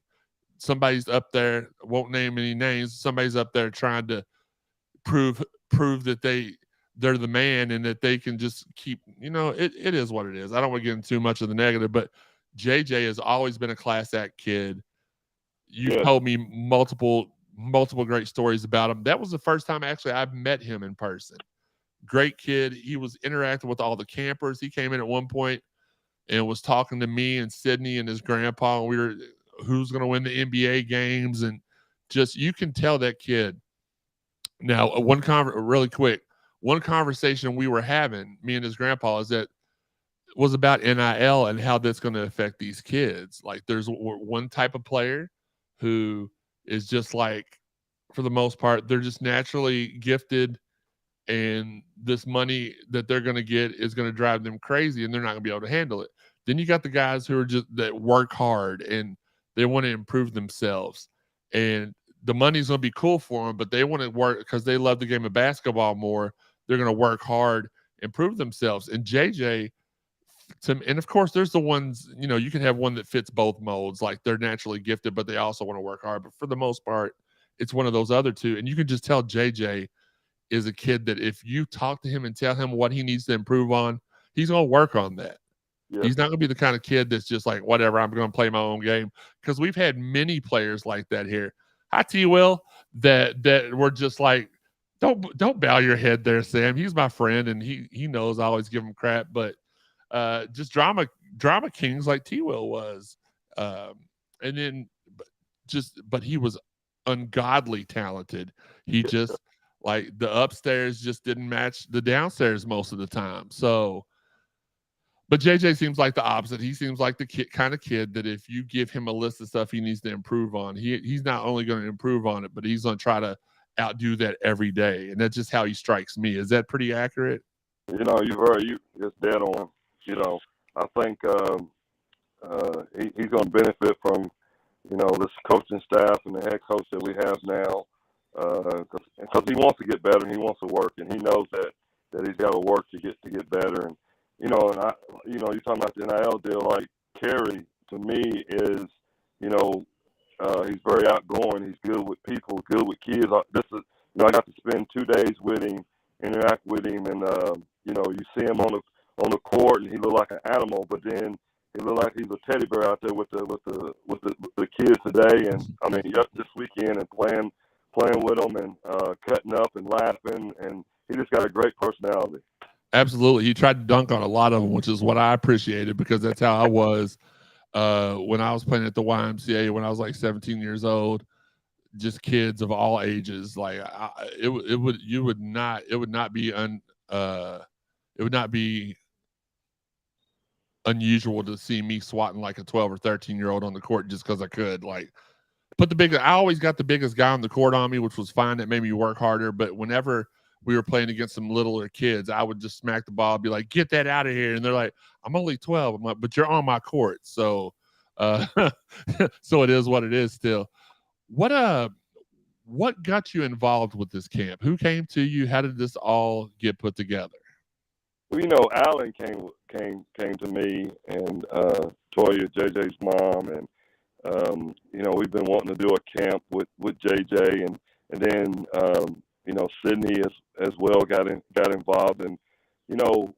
Speaker 2: Somebody's up there, won't name any names, somebody's up there trying to prove that they're the man and that they can just keep, it is what it is. I don't want to get into too much of the negative, but JJ has always been a class act kid. You've told me multiple great stories about him. That was the first time actually I've met him in person. Great kid. He was interacting with all the campers. He came in at one point and was talking to me and Sydney and his grandpa, and we were, who's going to win the NBA games, and just, you can tell that kid. Now, really quick, one conversation we were having, me and his grandpa, was about NIL and how that's going to affect these kids. Like, there's one type of player who is just like, for the most part, they're just naturally gifted, and this money that they're going to get is going to drive them crazy, and they're not going to be able to handle it. Then you got the guys who are that work hard and they want to improve themselves, and the money's going to be cool for them, but they want to work because they love the game of basketball more. They're going to work hard, improve themselves. And JJ, and of course, there's the ones, you can have one that fits both molds. Like, they're naturally gifted, but they also want to work hard. But for the most part, it's one of those other two. And you can just tell JJ is a kid that if you talk to him and tell him what he needs to improve on, he's going to work on that. Yep. He's not going to be the kind of kid that's just like, whatever, I'm going to play my own game. Because we've had many players like that here. Hi, T-Will, that were just like, don't bow your head there, Sam. He's my friend, and he knows I always give him crap. But just drama kings like T-Will was. And then but he was ungodly talented. He just, like, the upstairs just didn't match the downstairs most of the time. So, but JJ seems like the opposite. He seems like the kind of kid that if you give him a list of stuff he needs to improve on, he's not only going to improve on it, but he's going to try to outdo that every day, and that's just how he strikes me. Is that pretty accurate?
Speaker 6: You know, you just dead on. You know, I think he's going to benefit from, you know, this coaching staff and the head coach that we have now, because he wants to get better and he wants to work, and he knows that he's got to work to get better. And you know, you're talking about the NIL deal. Like Kerry, to me, is, you know, he's very outgoing. He's good with people, good with kids. I got to spend 2 days with him, interact with him, and you know, you see him on the court, and he look like an animal, but then he look like he's a teddy bear out there with the kids today. And I mean, this weekend, and playing with them, and cutting up and laughing, and he just got a great personality.
Speaker 2: Absolutely. He tried to dunk on a lot of them, which is what I appreciated, because that's how I was when I was playing at the YMCA when I was like 17 years old. Just kids of all ages. Like it would not be unusual to see me swatting like a 12 or 13-year-old on the court just because I could. Like, I always got the biggest guy on the court on me, which was fine. That made me work harder. But whenever we were playing against some littler kids, I would just smack the ball, be like, "Get that out of here!" And they're like, "I'm only 12." I'm like, "But you're on my court." So, so it is what it is. Still, what got you involved with this camp? Who came to you? How did this all get put together?
Speaker 6: Well, you know, Alan came to me, and Toya, JJ's mom, and you know, we've been wanting to do a camp with JJ, and then you know, Sydney as well got involved, and you know,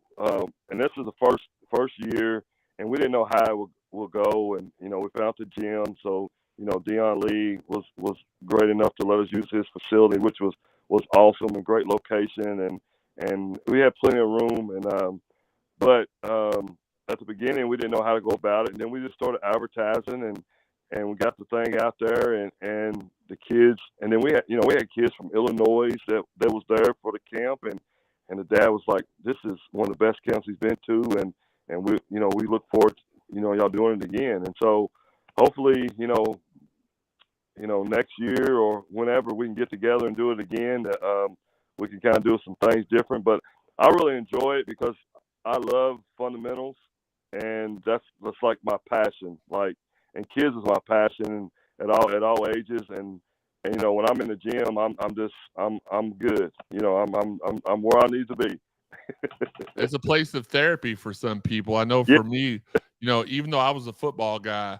Speaker 6: and this is the first year, and we didn't know how it would go, and you know, we found the gym, so you know, Dion Lee was great enough to let us use his facility, which was awesome, and great location, and we had plenty of room, and but at the beginning we didn't know how to go about it, and then we just started advertising, and we got the thing out there, and the kids, and then we had kids from Illinois that was there for the camp, and the dad was like, "This is one of the best camps he's been to, and we, you know, we look forward to, you know, y'all doing it again." And so hopefully, you know, next year or whenever we can get together and do it again, we can kind of do some things different. But I really enjoy it because I love fundamentals, and that's like my passion. Like, and kids is my passion at all ages. And you know, when I'm in the gym, I'm good. You know, I'm where I need to be.
Speaker 2: It's a place of therapy for some people. I know for me, you know, even though I was a football guy,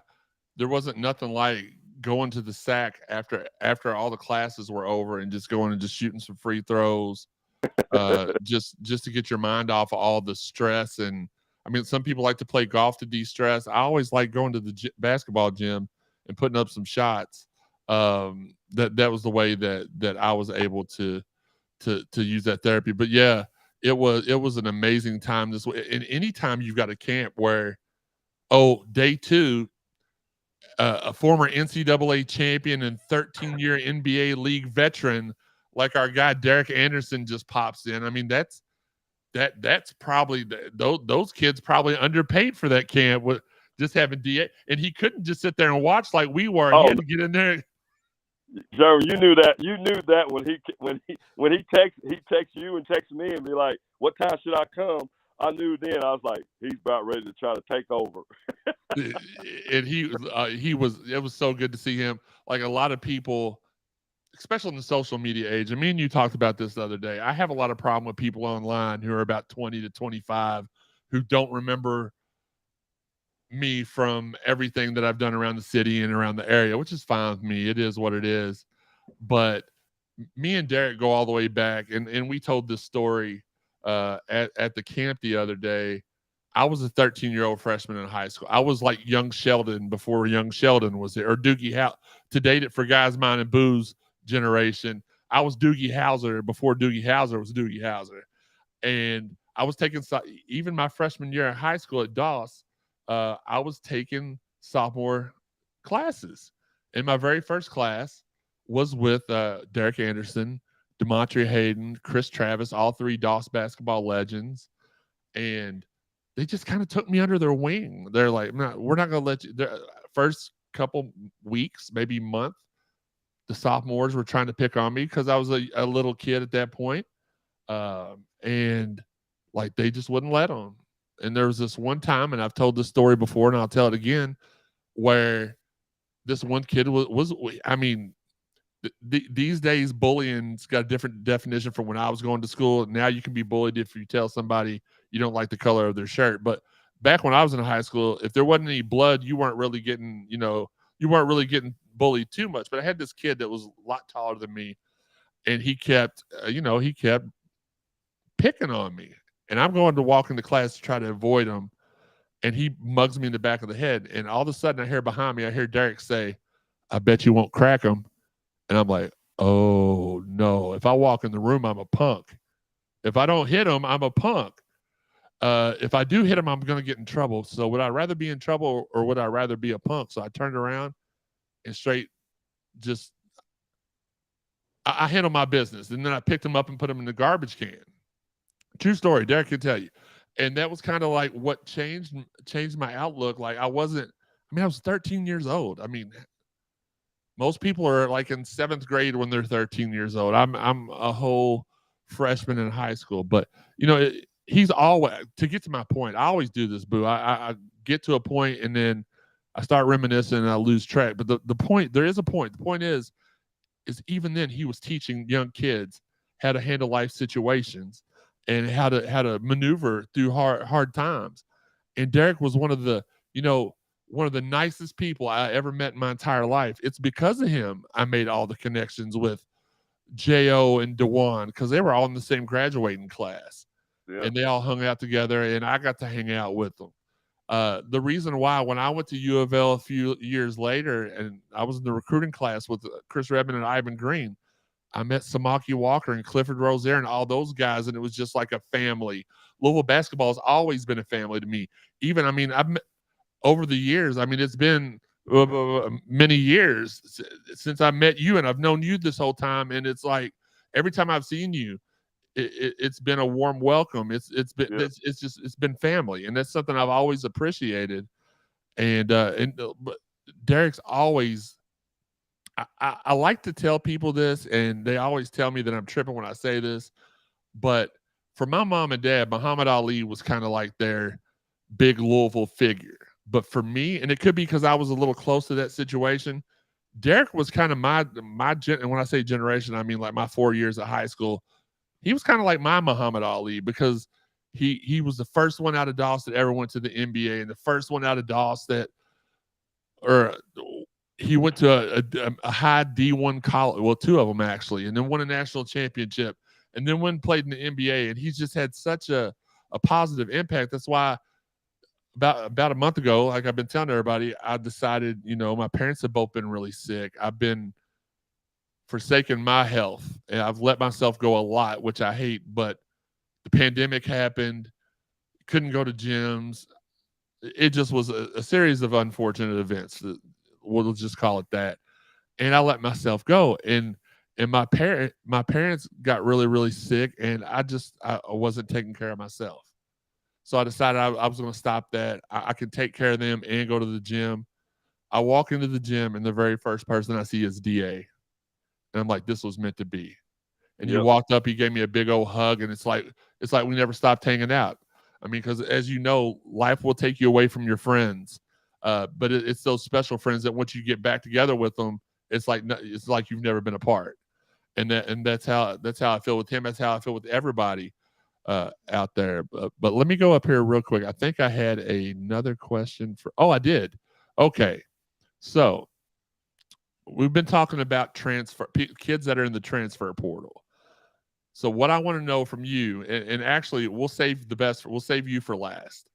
Speaker 2: there wasn't nothing like going to the sack after all the classes were over and just going and just shooting some free throws, just to get your mind off of all the stress. And I mean, some people like to play golf to de-stress. I always like going to the basketball gym and putting up some shots. That was the way that I was able to use that therapy. But yeah, it was an amazing time this way. And anytime you've got a camp where, day 2, a former NCAA champion and 13-year NBA league veteran like our guy Derek Anderson just pops in. I mean, that's probably those kids probably underpaid for that camp with just having DA, and he couldn't just sit there and watch like we were. He had to get in there.
Speaker 6: Joe, you knew that when he texts you and texts me and be like, "What time should I come?" I knew then. I was like, he's about ready to try to take over.
Speaker 2: And it was so good to see him. Like a lot of people, especially in the social media age, and me and you talked about this the other day, I have a lot of problem with people online who are about 20 to 25 who don't remember me from everything that I've done around the city and around the area, which is fine with me. It is what it is. But me and Derek go all the way back, and we told this story at the camp the other day. I was a 13-year-old freshman in high school. I was like young Sheldon before young Sheldon was there, or Doogie Howser. To date it for guys mine and Boo's generation, I was Doogie Howser before Doogie Howser was Doogie Howser. And I was taking, even my freshman year in high school at Doss, I was taking sophomore classes. And my very first class was with Derek Anderson, DeMontre Hayden, Chris Travis, all 3 Doss basketball legends. And they just kind of took me under their wing. They're like, "No, we're not going to let you." First couple weeks, maybe month, the sophomores were trying to pick on me because I was a little kid at that point. And like they just wouldn't let them. And there was this one time, and I've told this story before and I'll tell it again, where this one kid was I mean, these days bullying's got a different definition from when I was going to school. Now you can be bullied if you tell somebody you don't like the color of their shirt. But back when I was in high school, if there wasn't any blood, you weren't really getting, bullied too much. But I had this kid that was a lot taller than me, and he kept picking on me. And I'm going to walk into class to try to avoid him, and he mugs me in the back of the head. And all of a sudden, I hear behind me, I hear Derek say, "I bet you won't crack him." And I'm like, oh, no. If I walk in the room, I'm a punk. If I don't hit him, I'm a punk. If I do hit him, I'm going to get in trouble. So would I rather be in trouble or would I rather be a punk? So I turned around and straight just I handled my business. And then I picked him up and put him in the garbage can. True story. Derek can tell you. And that was kind of like what changed my outlook. Like I was 13 years old. I mean, most people are like in 7th grade when they're 13 years old. I'm a whole freshman in high school. But, he's always, to get to my point, I always do this, Boo. I get to a point and then I start reminiscing and I lose track. But the point, there is a point. The point is even then he was teaching young kids how to handle life situations and how to maneuver through hard times. And Derek was one of the nicest people I ever met in my entire life. It's because of him I made all the connections with J.O. and DeJuan because they were all in the same graduating class. Yeah. And they all hung out together, and I got to hang out with them. The reason why, when I went to U of L a few years later, and I was in the recruiting class with Chris Redmond and Ivan Green, I met Samaki Walker and Clifford Rozier and all those guys, and it was just like a family. Louisville basketball has always been a family to me. Even, I've met over the years, it's been many years since I met you, and I've known you this whole time. And it's like every time I've seen you, it's been a warm welcome. It's been family, and that's something I've always appreciated. And but Derek's always. I like to tell people this, and they always tell me that I'm tripping when I say this, but for my mom and dad, Muhammad Ali was kind of like their big Louisville figure. But for me, and it could be because I was a little close to that situation, Derek was kind of my and when I say generation, I mean like my 4 years of high school. He was kind of like my Muhammad Ali because he was the first one out of Doss that ever went to the NBA, and the first one out of Doss he went to a high D1 college, well, 2 of them actually, and then won a national championship, and then went and played in the NBA, and he's just had such a positive impact. That's why about a month ago, like I've been telling everybody, I decided, my parents have both been really sick. I've been forsaking my health, and I've let myself go a lot, which I hate, but the pandemic happened, couldn't go to gyms. It just was a series of unfortunate events. We'll just call it that. And I let myself go. And my parents got really, really sick, and I wasn't taking care of myself. So I decided I was going to stop that. I can take care of them and go to the gym. I walk into the gym, and the very first person I see is DA. And I'm like, this was meant to be. And he walked up, he gave me a big old hug, and it's like we never stopped hanging out. Because as you know, life will take you away from your friends. But it's those special friends that once you get back together with them, it's like you've never been apart. And that's how I feel with him. That's how I feel with everybody out there. But let me go up here real quick. I think I had another question I did. Okay. So we've been talking about kids that are in the transfer portal. So what I want to know from you, and actually we'll save you for last.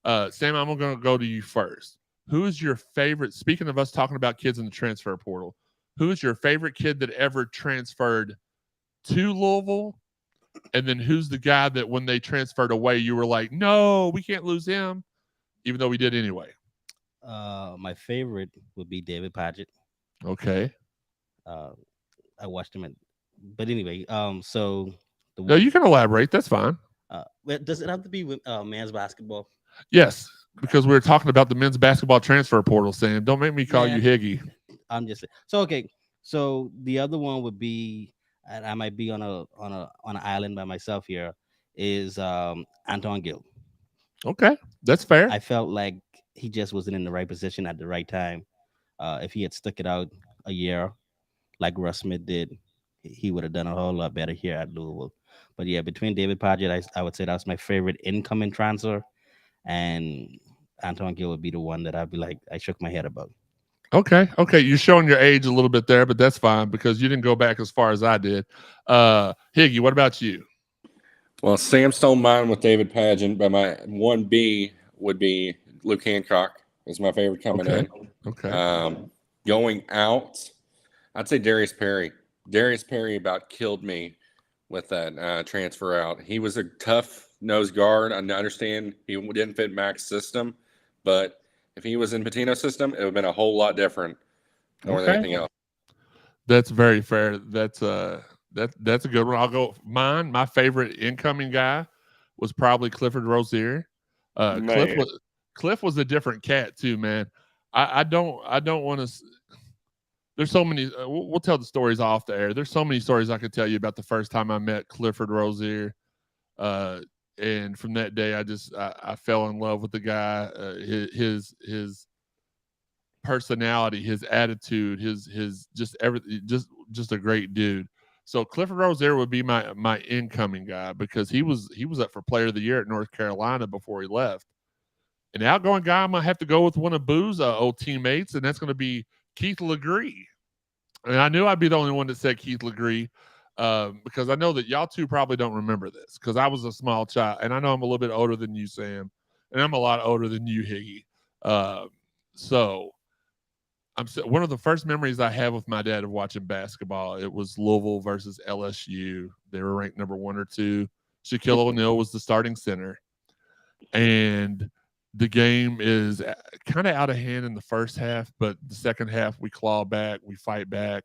Speaker 2: Sam, I'm going to go to you first. Who is your favorite, speaking of us talking about kids in the transfer portal, who is your favorite kid that ever transferred to Louisville? And then who's the guy that when they transferred away, you were like, no, we can't lose him, even though we did anyway?
Speaker 3: My favorite would be David Padgett.
Speaker 2: Okay.
Speaker 3: I watched him but anyway, so
Speaker 2: no, you can elaborate. That's fine.
Speaker 3: Does it have to be with men's basketball?
Speaker 2: Yes, because we were talking about the men's basketball transfer portal, Sam. Don't make me call you Higgy.
Speaker 3: I'm just so okay. So the other one would be, and I might be on an island by myself here, is Anton Gill.
Speaker 2: Okay, that's fair.
Speaker 3: I felt like he just wasn't in the right position at the right time. If he had stuck it out a year like Russ Smith did, he would have done a whole lot better here at Louisville. But yeah, between David Padgett, I would say that's my favorite incoming transfer, and Anton Gill would be the one that I'd be like, I shook my head about.
Speaker 2: Okay, you're showing your age a little bit there, but that's fine because you didn't go back as far as I did. Higgy, what about you?
Speaker 4: Well, Sam stole mine with David Padgett, but my 1B would be Luke Hancock. Is my favorite coming in.
Speaker 2: Okay.
Speaker 4: Going out, I'd say Darius Perry. Darius Perry about killed me with that transfer out. He was a tough nose guard. I understand he didn't fit Mac's system, but if he was in Pitino's system, it would have been a whole lot different more than anything else.
Speaker 2: That's very fair. That's a good one. I'll go mine. My favorite incoming guy was probably Clifford Rozier. Cliff was a different cat too, man. I don't want to. There's so many. We'll tell the stories off the air. There's so many stories I could tell you about the first time I met Clifford Rozier, and from that day, I fell in love with the guy. His personality, his attitude, his just everything, just a great dude. So Clifford Rozier would be my incoming guy because he was up for Player of the Year at North Carolina before he left. An outgoing guy, I'm going to have to go with one of Boo's old teammates, and that's going to be Keith Legree. And I knew I'd be the only one that said Keith Legree because I know that y'all two probably don't remember this because I was a small child, and I know I'm a little bit older than you, Sam, and I'm a lot older than you, Higgy. So one of the first memories I have with my dad of watching basketball, it was Louisville versus LSU. They were ranked number 1 or 2. Shaquille O'Neal was the starting center, and the game is kind of out of hand in the first half, but the second half we claw back, we fight back.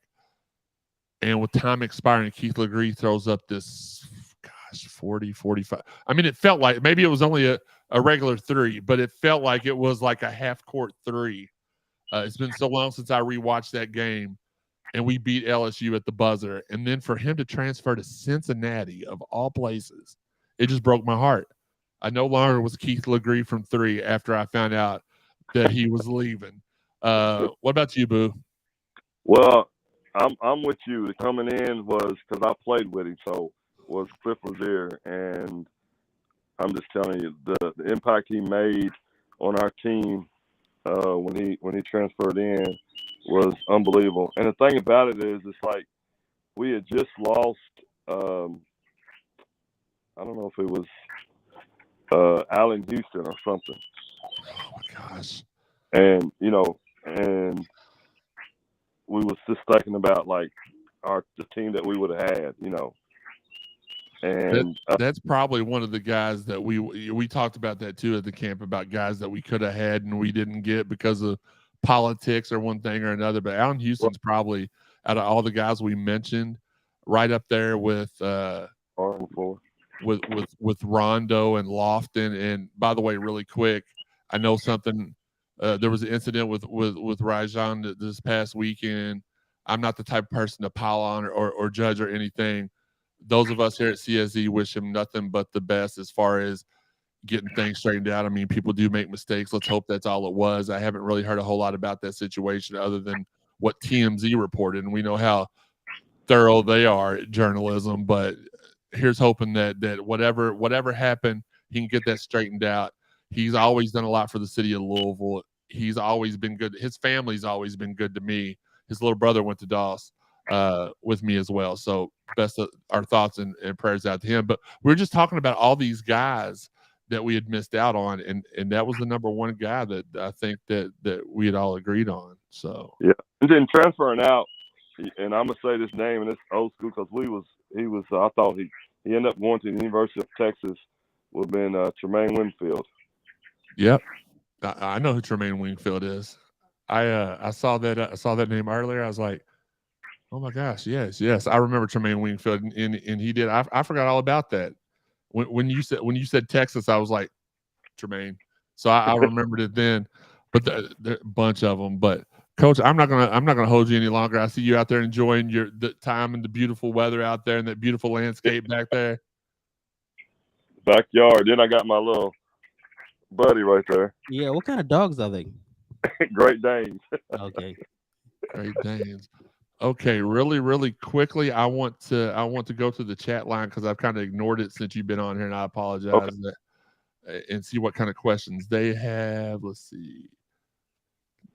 Speaker 2: And with time expiring, Keith Legree throws up this, 40, 45. I mean, it felt like maybe it was only a regular 3, but it felt like it was like a half-court 3. It's been so long since I rewatched that game, and we beat LSU at the buzzer. And then for him to transfer to Cincinnati, of all places, it just broke my heart. I no longer was Keith Legree from 3 after I found out that he was leaving. What about you, Boo?
Speaker 6: Well, I'm with you. Coming in was because I played with him, so was Cliff Rozier, and I'm just telling you the impact he made on our team when he transferred in was unbelievable. And the thing about it is, it's like we had just lost. I don't know if it was Allen Houston or something.
Speaker 2: Oh my gosh!
Speaker 6: And and we was just thinking about like the team that we would have had, And
Speaker 2: that's probably one of the guys that we talked about that too at the camp about guys that we could have had and we didn't get because of politics or one thing or another. But Allen Houston's probably out of all the guys we mentioned, right up there with Rondo and Lofton. And by the way, really quick, I know something. There was an incident with Rajon this past weekend. I'm not the type of person to pile on or judge or anything. Those of us here at CSZ wish him nothing but the best as far as getting things straightened out. I mean, people do make mistakes. Let's hope that's all it was. I haven't really heard a whole lot about that situation other than what TMZ reported, and we know how thorough they are at journalism. But here's hoping that whatever happened, he can get that straightened out. He's always done a lot for the city of Louisville. He's always been good. His family's always been good to me. His little brother went to Doss with me as well. So best of our thoughts and prayers out to him. But we were just talking about all these guys that we had missed out on, and that was the number one guy that I think that we had all agreed on. So
Speaker 6: yeah, and then transferring out, and I'm gonna say this name, and it's old school because he was. I thought he ended up going to the University of Texas. Would have been Tremaine Wingfield.
Speaker 2: Yep, I know who Tremaine Wingfield is. I saw that name earlier. I was like, oh my gosh, yes. I remember Tremaine Wingfield, and he did. I forgot all about that. When you said Texas, I was like Tremaine. So I remembered it then. But there a bunch of them. But Coach, I'm not gonna hold you any longer. I see you out there enjoying the time and the beautiful weather out there and that beautiful landscape back there.
Speaker 6: Backyard. Then I got my little buddy right there.
Speaker 3: Yeah, what kind of dogs are they?
Speaker 6: Great Danes.
Speaker 3: Okay.
Speaker 2: Great Danes. Okay, really, really quickly, I want to go to the chat line because I've kind of ignored it since you've been on here, and I apologize. And see what kind of questions they have. Let's see.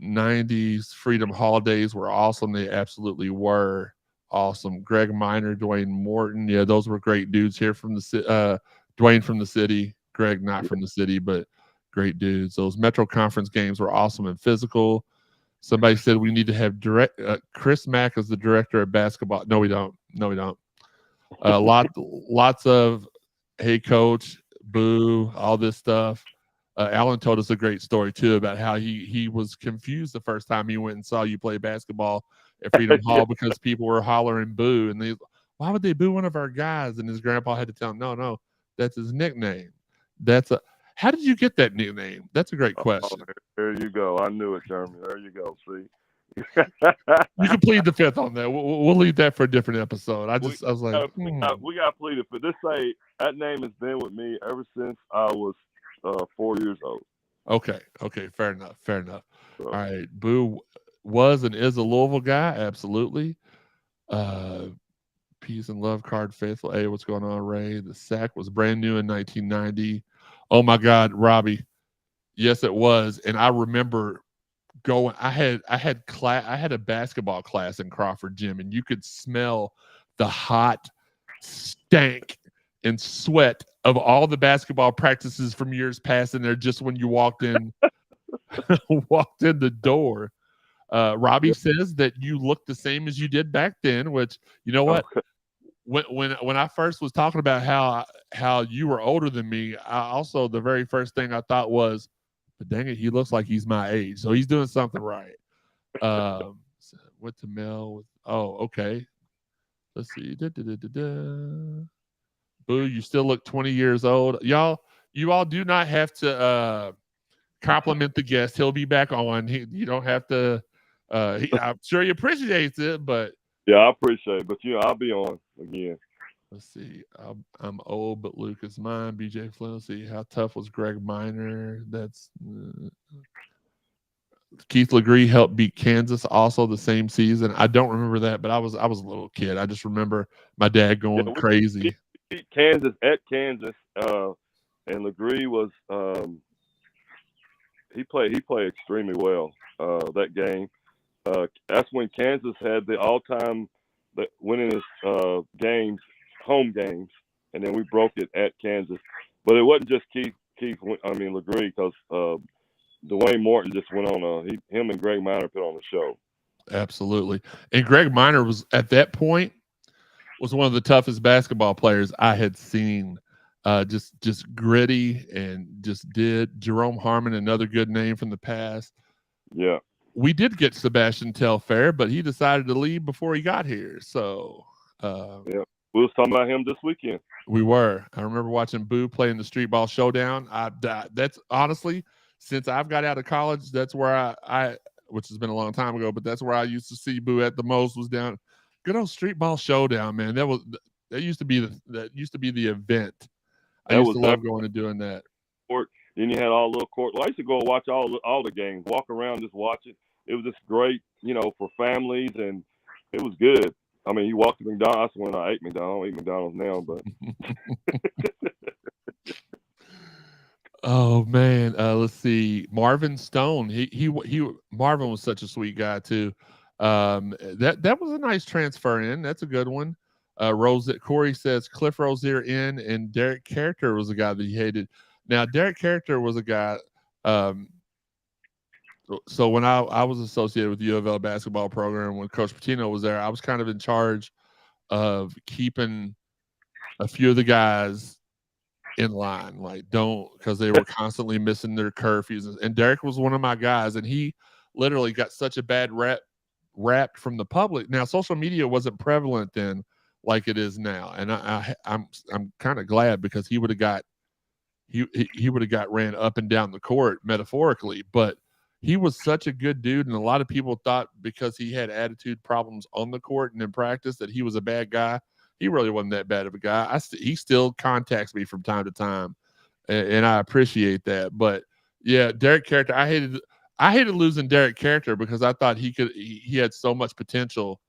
Speaker 2: 90s Freedom Holidays were awesome. They absolutely were awesome. Greg Miner, Dwayne Morton, yeah, those were great dudes here from the Dwayne from the city, Greg not from the city, but great dudes. Those Metro Conference games were awesome and physical. Somebody said we need to have Chris Mack as the director of basketball. No, we don't. Lots of hey coach, boo, all this stuff. Alan told us a great story too about how he was confused the first time he went and saw you play basketball at Freedom Hall because people were hollering boo, and why would they boo one of our guys? And his grandpa had to tell him, no, that's his nickname. How did you get that nickname? That's a great question.
Speaker 6: Oh, there you go. I knew it, Jeremy. There you go. See,
Speaker 2: you can plead the fifth on that. We'll leave that for a different episode. I was like,
Speaker 6: we got to plead it. But this say that name has been with me ever since I was 4 years old.
Speaker 2: Okay, fair enough. So, all right, Boo was and is a Louisville guy, absolutely. Peace and love, Card Faithful. Hey, what's going on, Ray? The sack was brand new in 1990. Oh my God, Robbie. Yes, it was. And I remember going. I had a basketball class in Crawford Gym, and you could smell the hot stank and sweat of all the basketball practices from years past in there just when you walked in the door. Robbie says that you look the same as you did back then, which, you know what? When I first was talking about how you were older than me, I also, the very first thing I thought was, but dang it, he looks like he's my age. So he's doing something right. Went to Mel. Okay. Let's see. Boo, you still look 20 years old. You all do not have to compliment the guest. He'll be back on. You don't have to. I'm sure he appreciates it, but.
Speaker 6: Yeah, I appreciate it. But, I'll be on again.
Speaker 2: Let's see. I'm old, but Luke is mine. BJ Flynn. Let's see. How tough was Greg Miner? That's. Keith Legree helped beat Kansas also the same season. I don't remember that, but I was a little kid. I just remember my dad going crazy.
Speaker 6: Kansas at Kansas, and Legree was he played extremely well that game. That's when Kansas had the all-time winningest games, home games, and then we broke it at Kansas. But it wasn't just Legree, because Dwayne Morton just went on him and Greg Miner put on the show.
Speaker 2: Absolutely, and Greg Miner was at that point was one of the toughest basketball players I had seen. Just gritty and just did. Jerome Harmon, another good name from the past.
Speaker 6: Yeah.
Speaker 2: We did get Sebastian Telfair, but he decided to leave before he got here. So,
Speaker 6: yeah, we was talking about him this weekend.
Speaker 2: We were. I remember watching Boo play in the Street Ball Showdown. That's honestly, since I've got out of college, that's where I which has been a long time ago, but that's where I used to see Boo at the most, was down. Good old Street Ball Showdown, man. That used to be the event. I used to love going and doing that.
Speaker 6: Then you had all the little court. Well, I used to go and watch all the games, walk around, just watch it. It was just great, for families, and it was good. I mean, you walked to McDonald's. That's when I ate McDonald's. I eat McDonald's now, but.
Speaker 2: Oh man, let's see. Marvin Stone. Marvin was such a sweet guy too. That was a nice transfer in. That's a good one. Corey says Cliff Rozier in, and Derek Character was a guy that he hated. Now, Derek Character was a guy. So when I was associated with the U of L basketball program, when Coach Patino was there, I was kind of in charge of keeping a few of the guys in line, because they were constantly missing their curfews. And Derek was one of my guys, and he literally got such a bad rap from the public. Now, social media wasn't prevalent then like it is now, and I'm kind of glad, because he would have got ran up and down the court metaphorically, but he was such a good dude, and a lot of people thought because he had attitude problems on the court and in practice that he was a bad guy. He really wasn't that bad of a guy. He still contacts me from time to time, and I appreciate that. But yeah, Derek Character, I hated losing Derek Character because I thought he had so much potential,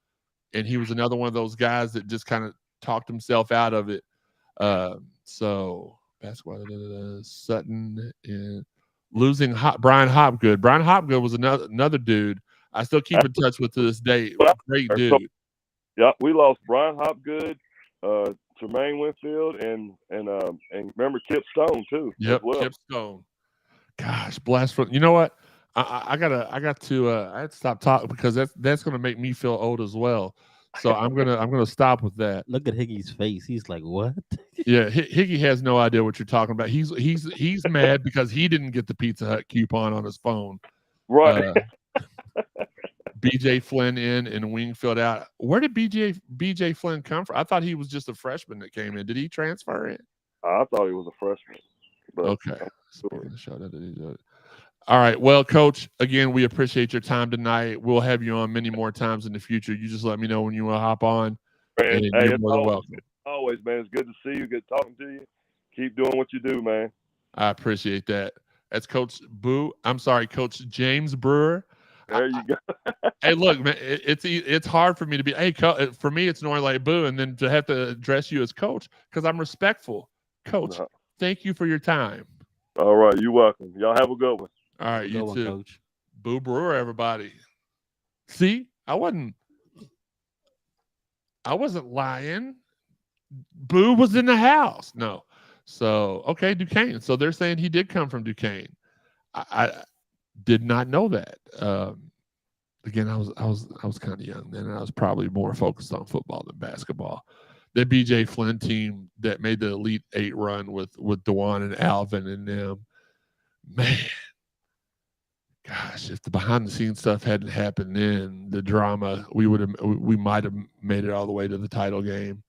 Speaker 2: and he was another one of those guys that just kind of talked himself out of it. So basketball, Sutton and losing Brian Hopgood. Brian Hopgood was another dude I still keep in touch with to this day. Great dude.
Speaker 6: Yeah, we lost Brian Hopgood, Tremaine Winfield, and remember Kip Stone too.
Speaker 2: Yep,
Speaker 6: well.
Speaker 2: Kip Stone. Gosh, blast for you know what? I had to stop talking because that's gonna make me feel old as well. So I'm gonna stop with that.
Speaker 3: Look at Higgy's face. He's like, what?
Speaker 2: Yeah, Higgy has no idea what you're talking about. He's mad because he didn't get the Pizza Hut coupon on his phone.
Speaker 6: Right.
Speaker 2: BJ Flynn in and Wingfield out. Where did BJ Flynn come from? I thought he was just a freshman that came in. Did he transfer in?
Speaker 6: I thought he was a freshman. But
Speaker 2: okay. All right. Well, Coach, again, we appreciate your time tonight. We'll have you on many more times in the future. You just let me know when you want to hop on. And you're more than welcome.
Speaker 6: Always, man. It's good to see you. Good talking to you. Keep doing what you do, man.
Speaker 2: I appreciate that. That's Coach James Brewer.
Speaker 6: There you go.
Speaker 2: Hey, look, man, it's hard for me to be. Hey, for me, it's normally like Boo, and then to have to address you as Coach because I'm respectful. Coach, thank you for your time.
Speaker 6: All right, you're welcome. Y'all have a good one.
Speaker 2: All right, you too, Coach. Boo Brewer, everybody. See, I wasn't lying. Boo was in the house. No, so okay, Duquesne. So they're saying he did come from Duquesne. I did not know that. Again, I was kind of young then, and I was probably more focused on football than basketball. The BJ Flynn team that made the Elite Eight run with DeJuan and Alvin and them, man. Gosh, if the behind the scenes stuff hadn't happened then, the drama, we might have made it all the way to the title game.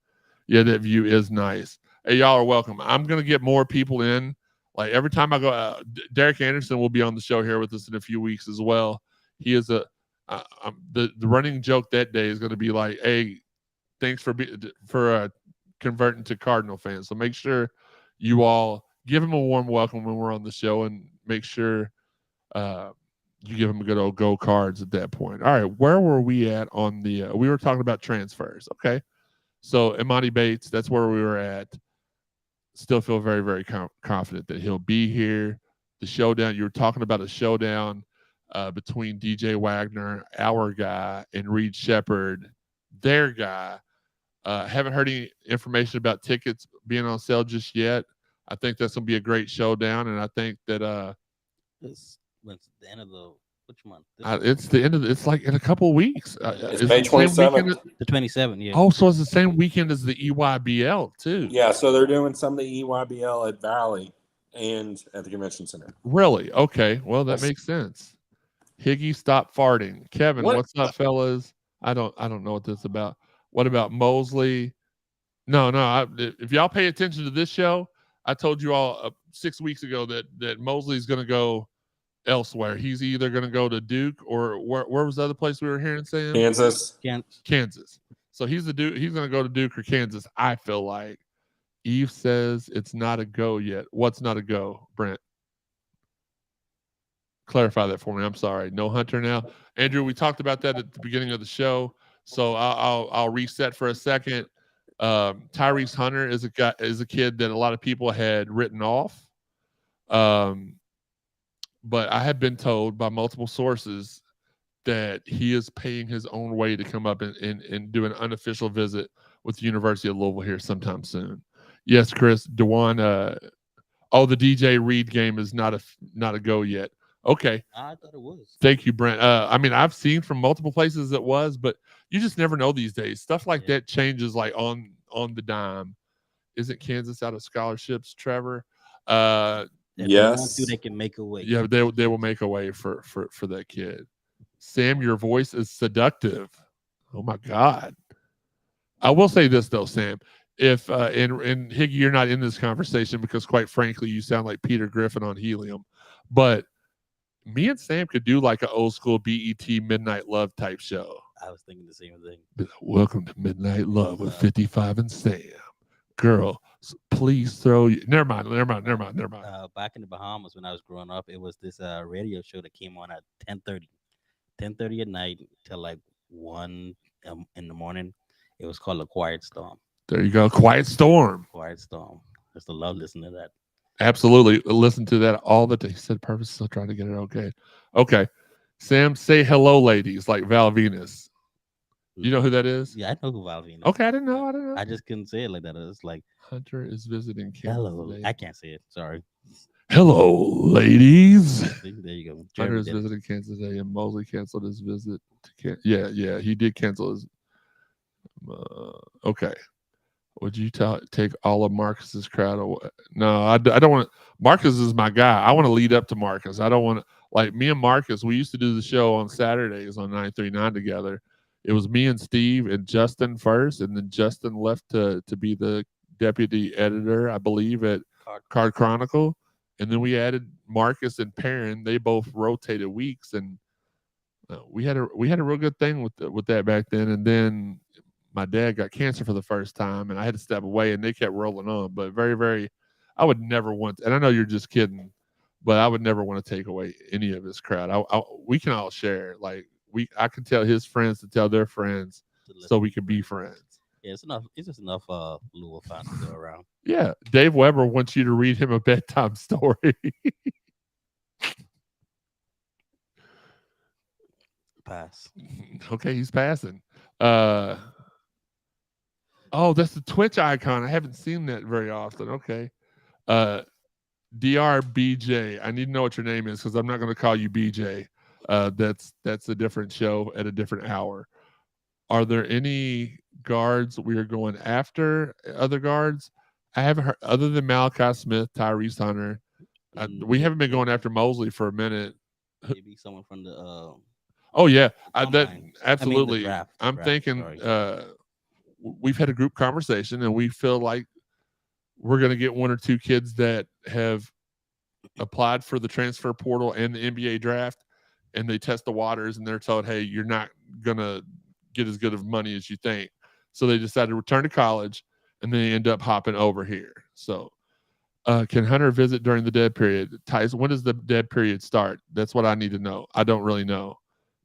Speaker 2: Yeah, that view is nice. Hey, y'all are welcome. I'm gonna get more people in. Like every time I go, Derek Anderson will be on the show here with us in a few weeks as well. He is the running joke that day is going to be like, "Hey, thanks for converting to Cardinal fans." So make sure you all give him a warm welcome when we're on the show, and make sure you give him a good old go Cards at that point. All right, where were we at on the? We were talking about transfers. Okay, so Imani Bates, that's where we were at. Still feel very, very confident that he'll be here. The showdown, you were talking about a showdown between DJ Wagner, our guy, and Reed Shepard, their guy. Haven't heard any information about tickets being on sale just yet. I think that's going to be a great showdown, and I think that
Speaker 3: it's the end of which month?
Speaker 2: It's the end of it's like in a couple of weeks.
Speaker 4: It's May 27th.
Speaker 3: The 27th, yeah.
Speaker 2: Oh, so it's the same weekend as the EYBL too.
Speaker 4: Yeah, so they're doing some of the EYBL at Valley and at the convention center.
Speaker 2: Really? Okay. Well, that makes sense. Higgy, stop farting. Kevin, what's up, fellas? I don't know what this is about. What about Mosley? No. If y'all pay attention to this show, I told you all 6 weeks ago that Mosley's going to go elsewhere. He's either going to go to Duke or where was the other place we were hearing saying? Kansas. So he's going to go to Duke or Kansas. I feel like Eve says it's not a go yet. What's not a go, Brent? Clarify that for me. I'm sorry. No Hunter now. Andrew, we talked about that at the beginning of the show. So I'll reset for a second. Tyrese Hunter is a kid that a lot of people had written off. But I have been told by multiple sources that he is paying his own way to come up and do an unofficial visit with the University of Louisville here sometime soon. Yes, Chris, DeJuan. The DJ Reed game is not a go yet. Okay.
Speaker 3: I thought it was.
Speaker 2: Thank you, Brent. I mean, I've seen from multiple places it was, but you just never know these days. Stuff like that changes like on the dime. Isn't Kansas out of scholarships, Trevor?
Speaker 4: Yes,
Speaker 3: they can make a way.
Speaker 2: Yeah, they will make a way for that kid. Sam, your voice is seductive. Oh my God. I will say this though, Sam. If and Higgy, you're not in this conversation because quite frankly, you sound like Peter Griffin on helium. But Me and Sam could do like an old school BET Midnight Love type show.
Speaker 3: I was thinking the same thing.
Speaker 2: Welcome to Midnight Love with 55 and Sam. Girl, please throw you. Never mind.
Speaker 3: Back in the Bahamas when I was growing up, it was this radio show that came on at 10:30 at night till like 1 in the morning. It was called A Quiet Storm.
Speaker 2: There you go. Quiet Storm.
Speaker 3: Quiet Storm. I used to love listening to that.
Speaker 2: Absolutely. Listen to that all the time. He said purpose, still trying to get it okay. Sam, say hello, ladies, like Val Venus. You know who that is?
Speaker 3: Yeah, I know who Val Venus is.
Speaker 2: Okay, I didn't know.
Speaker 3: I just couldn't say it like that. It's like
Speaker 2: Hunter is visiting Kansas.
Speaker 3: Hello.
Speaker 2: Today.
Speaker 3: I can't say it. Sorry.
Speaker 2: Hello, ladies.
Speaker 3: There you go.
Speaker 2: Hunter is visiting Kansas today, and Mosley canceled his visit to Kansas. Yeah, he did cancel his. Okay. Would you take all of Marcus's crowd away? No, I don't want to. Marcus is my guy. I want to lead up to Marcus. I don't want to. Like me and Marcus, we used to do the show on Saturdays on 939 together. It was me and Steve and Justin first, and then Justin left to be the deputy editor, I believe, at Card Chronicle. And then we added Marcus and Perrin. They both rotated weeks, and we had a real good thing with that back then. And then my dad got cancer for the first time, and I had to step away, and they kept rolling on. But very, very, I would never want. And I know you're just kidding, but I would never want to take away any of his crowd. We can all share. Like I can tell his friends to tell their friends, so we can be friends.
Speaker 3: Yeah, it's enough. It's just enough Louisville fans to go around.
Speaker 2: Yeah, Dave Weber wants you to read him a bedtime story.
Speaker 3: Pass.
Speaker 2: Okay, he's passing. Oh, that's the Twitch icon. I haven't seen that very often. Okay. DRBJ. I need to know what your name is because I'm not going to call you BJ. That's a different show at a different hour. Are there any guards we are going after? Other guards? I haven't heard, other than Malachi Smith, Tyrese Hunter. We haven't been going after Mosley for a minute.
Speaker 3: Maybe someone from the.
Speaker 2: Oh yeah, absolutely.
Speaker 3: The draft,
Speaker 2: I'm thinking we've had a group conversation, and we feel like we're going to get one or two kids that have applied for the transfer portal and the NBA draft, and they test the waters, and they're told, "Hey, you're not going to get as good of money as you think." So they decided to return to college, and they end up hopping over here. So can Hunter visit during the dead period? Tyson, when does the dead period start? That's what I need to know. I don't really know.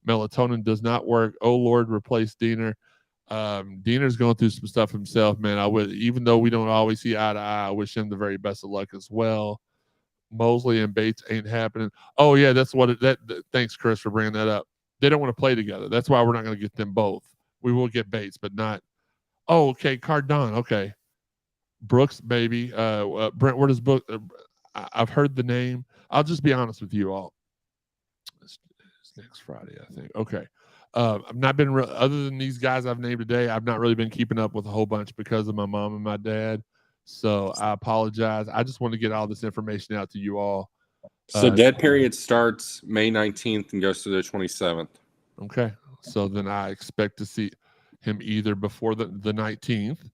Speaker 2: Melatonin does not work. Oh Lord, replace Diener. Diener's going through some stuff himself, man. I would, even though we don't always see eye to eye, I wish him the very best of luck as well. Mosley and Bates ain't happening. Oh yeah, that's what thanks, Chris, for bringing that up. They don't want to play together. That's why we're not going to get them both. We will get Bates, but not. Oh, okay, Cardinal. Okay, Brooks, baby. Brent, where does Brooks? I've heard the name. I'll just be honest with you all. It's next Friday, I think. Okay. I've not been other than these guys I've named today. I've not really been keeping up with a whole bunch because of my mom and my dad. So I apologize. I just want to get all this information out to you all.
Speaker 4: So dead period starts May 19th and goes to the 27th.
Speaker 2: Okay. So then I expect to see him either before the 19th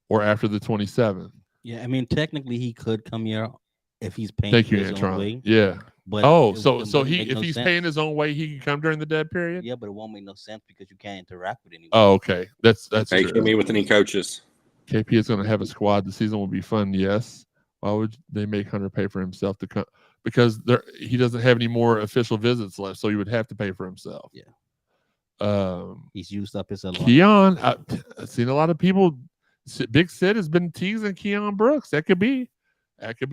Speaker 2: or after the 27th.
Speaker 3: Yeah, I mean, technically he could come here if he's paying.
Speaker 2: Thank you, Antron. Yeah. But so if he's paying his own way, he can come during the dead period.
Speaker 3: Yeah, but it won't make no sense because you can't interact with anyone.
Speaker 2: Oh, okay. That's
Speaker 4: hey,
Speaker 2: true.
Speaker 4: me with any coaches.
Speaker 2: KP is going to have a squad. The season will be fun. Yes. Why would they make Hunter pay for himself to come? Because he doesn't have any more official visits left, so he would have to pay for himself.
Speaker 3: Yeah. He's used up his allotment.
Speaker 2: Keon, I've seen a lot of people. Big Sid has been teasing Keon Brooks. That could be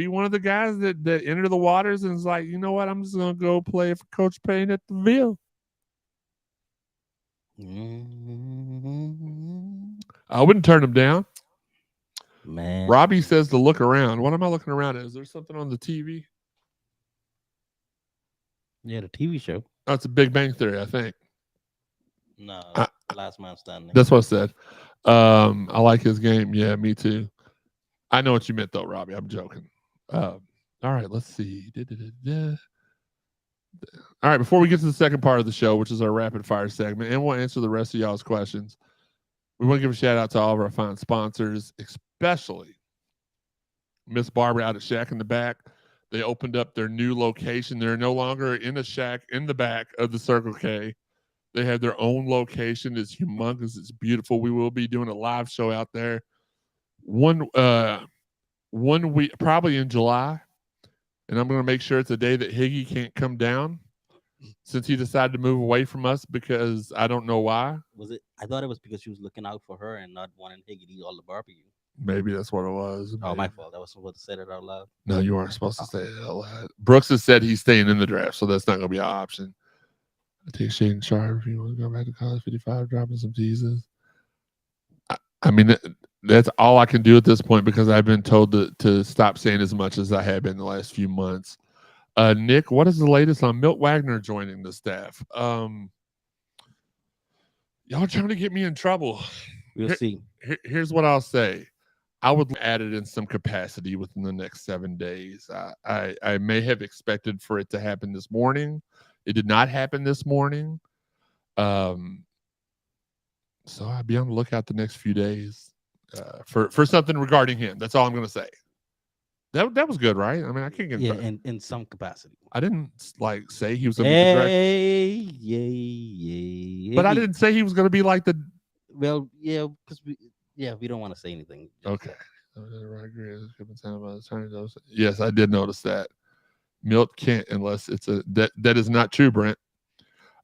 Speaker 2: one of the guys that enter the waters and is like, you know what? I'm just going to go play for Coach Payne at the Ville. I wouldn't turn him down.
Speaker 3: Man.
Speaker 2: Robbie says to look around. What am I looking around at? Is there something on the TV?
Speaker 3: Yeah, the TV show.
Speaker 2: Oh, it's a Big Bang Theory, I think.
Speaker 3: No, Last Man Standing.
Speaker 2: That's what I said. I like his game. Yeah, me too. I know what you meant, though, Robbie. I'm joking. All right, let's see. All right, before we get to the second part of the show, which is our rapid fire segment, and we'll answer the rest of y'all's questions, we want to give a shout out to all of our fine sponsors, especially Miss Barbara out at Shack in the Back. They opened up their new location. They're no longer in a shack in the back of the Circle K. They have their own location. It's humongous. It's beautiful. We will be doing a live show out there one week, probably in July. And I'm going to make sure it's a day that Higgy can't come down since he decided to move away from us because I don't know why.
Speaker 3: Was it? I thought it was because she was looking out for her and not wanting Higgy to eat all the barbecue.
Speaker 2: Maybe that's what it was.
Speaker 3: Oh, my fault. I was supposed to say that out loud.
Speaker 2: No, you aren't supposed to say it out loud. Brooks has said he's staying in the draft, so that's not going to be an option. I take Shaden Sharp if you want to go back to college 55, dropping some teases. I mean, that's all I can do at this point because I've been told to stop saying as much as I have been the last few months. Nick, what is the latest on Milt Wagner joining the staff? Y'all trying to get me in trouble.
Speaker 3: We'll see.
Speaker 2: Here's what I'll say. I would add it in some capacity within the next 7 days. I may have expected for it to happen this morning. It did not happen this morning. So I'll be on the lookout the next few days for something regarding him. That's all I'm going to say. That was good, right? I mean, I can't get
Speaker 3: in some capacity.
Speaker 2: I didn't like say he was going to be the director. But I didn't say he was going to be like the.
Speaker 3: Well, yeah, because we don't want to say anything.
Speaker 2: Okay. Yes, I did notice that. Milt can't unless it's that is not true, Brent.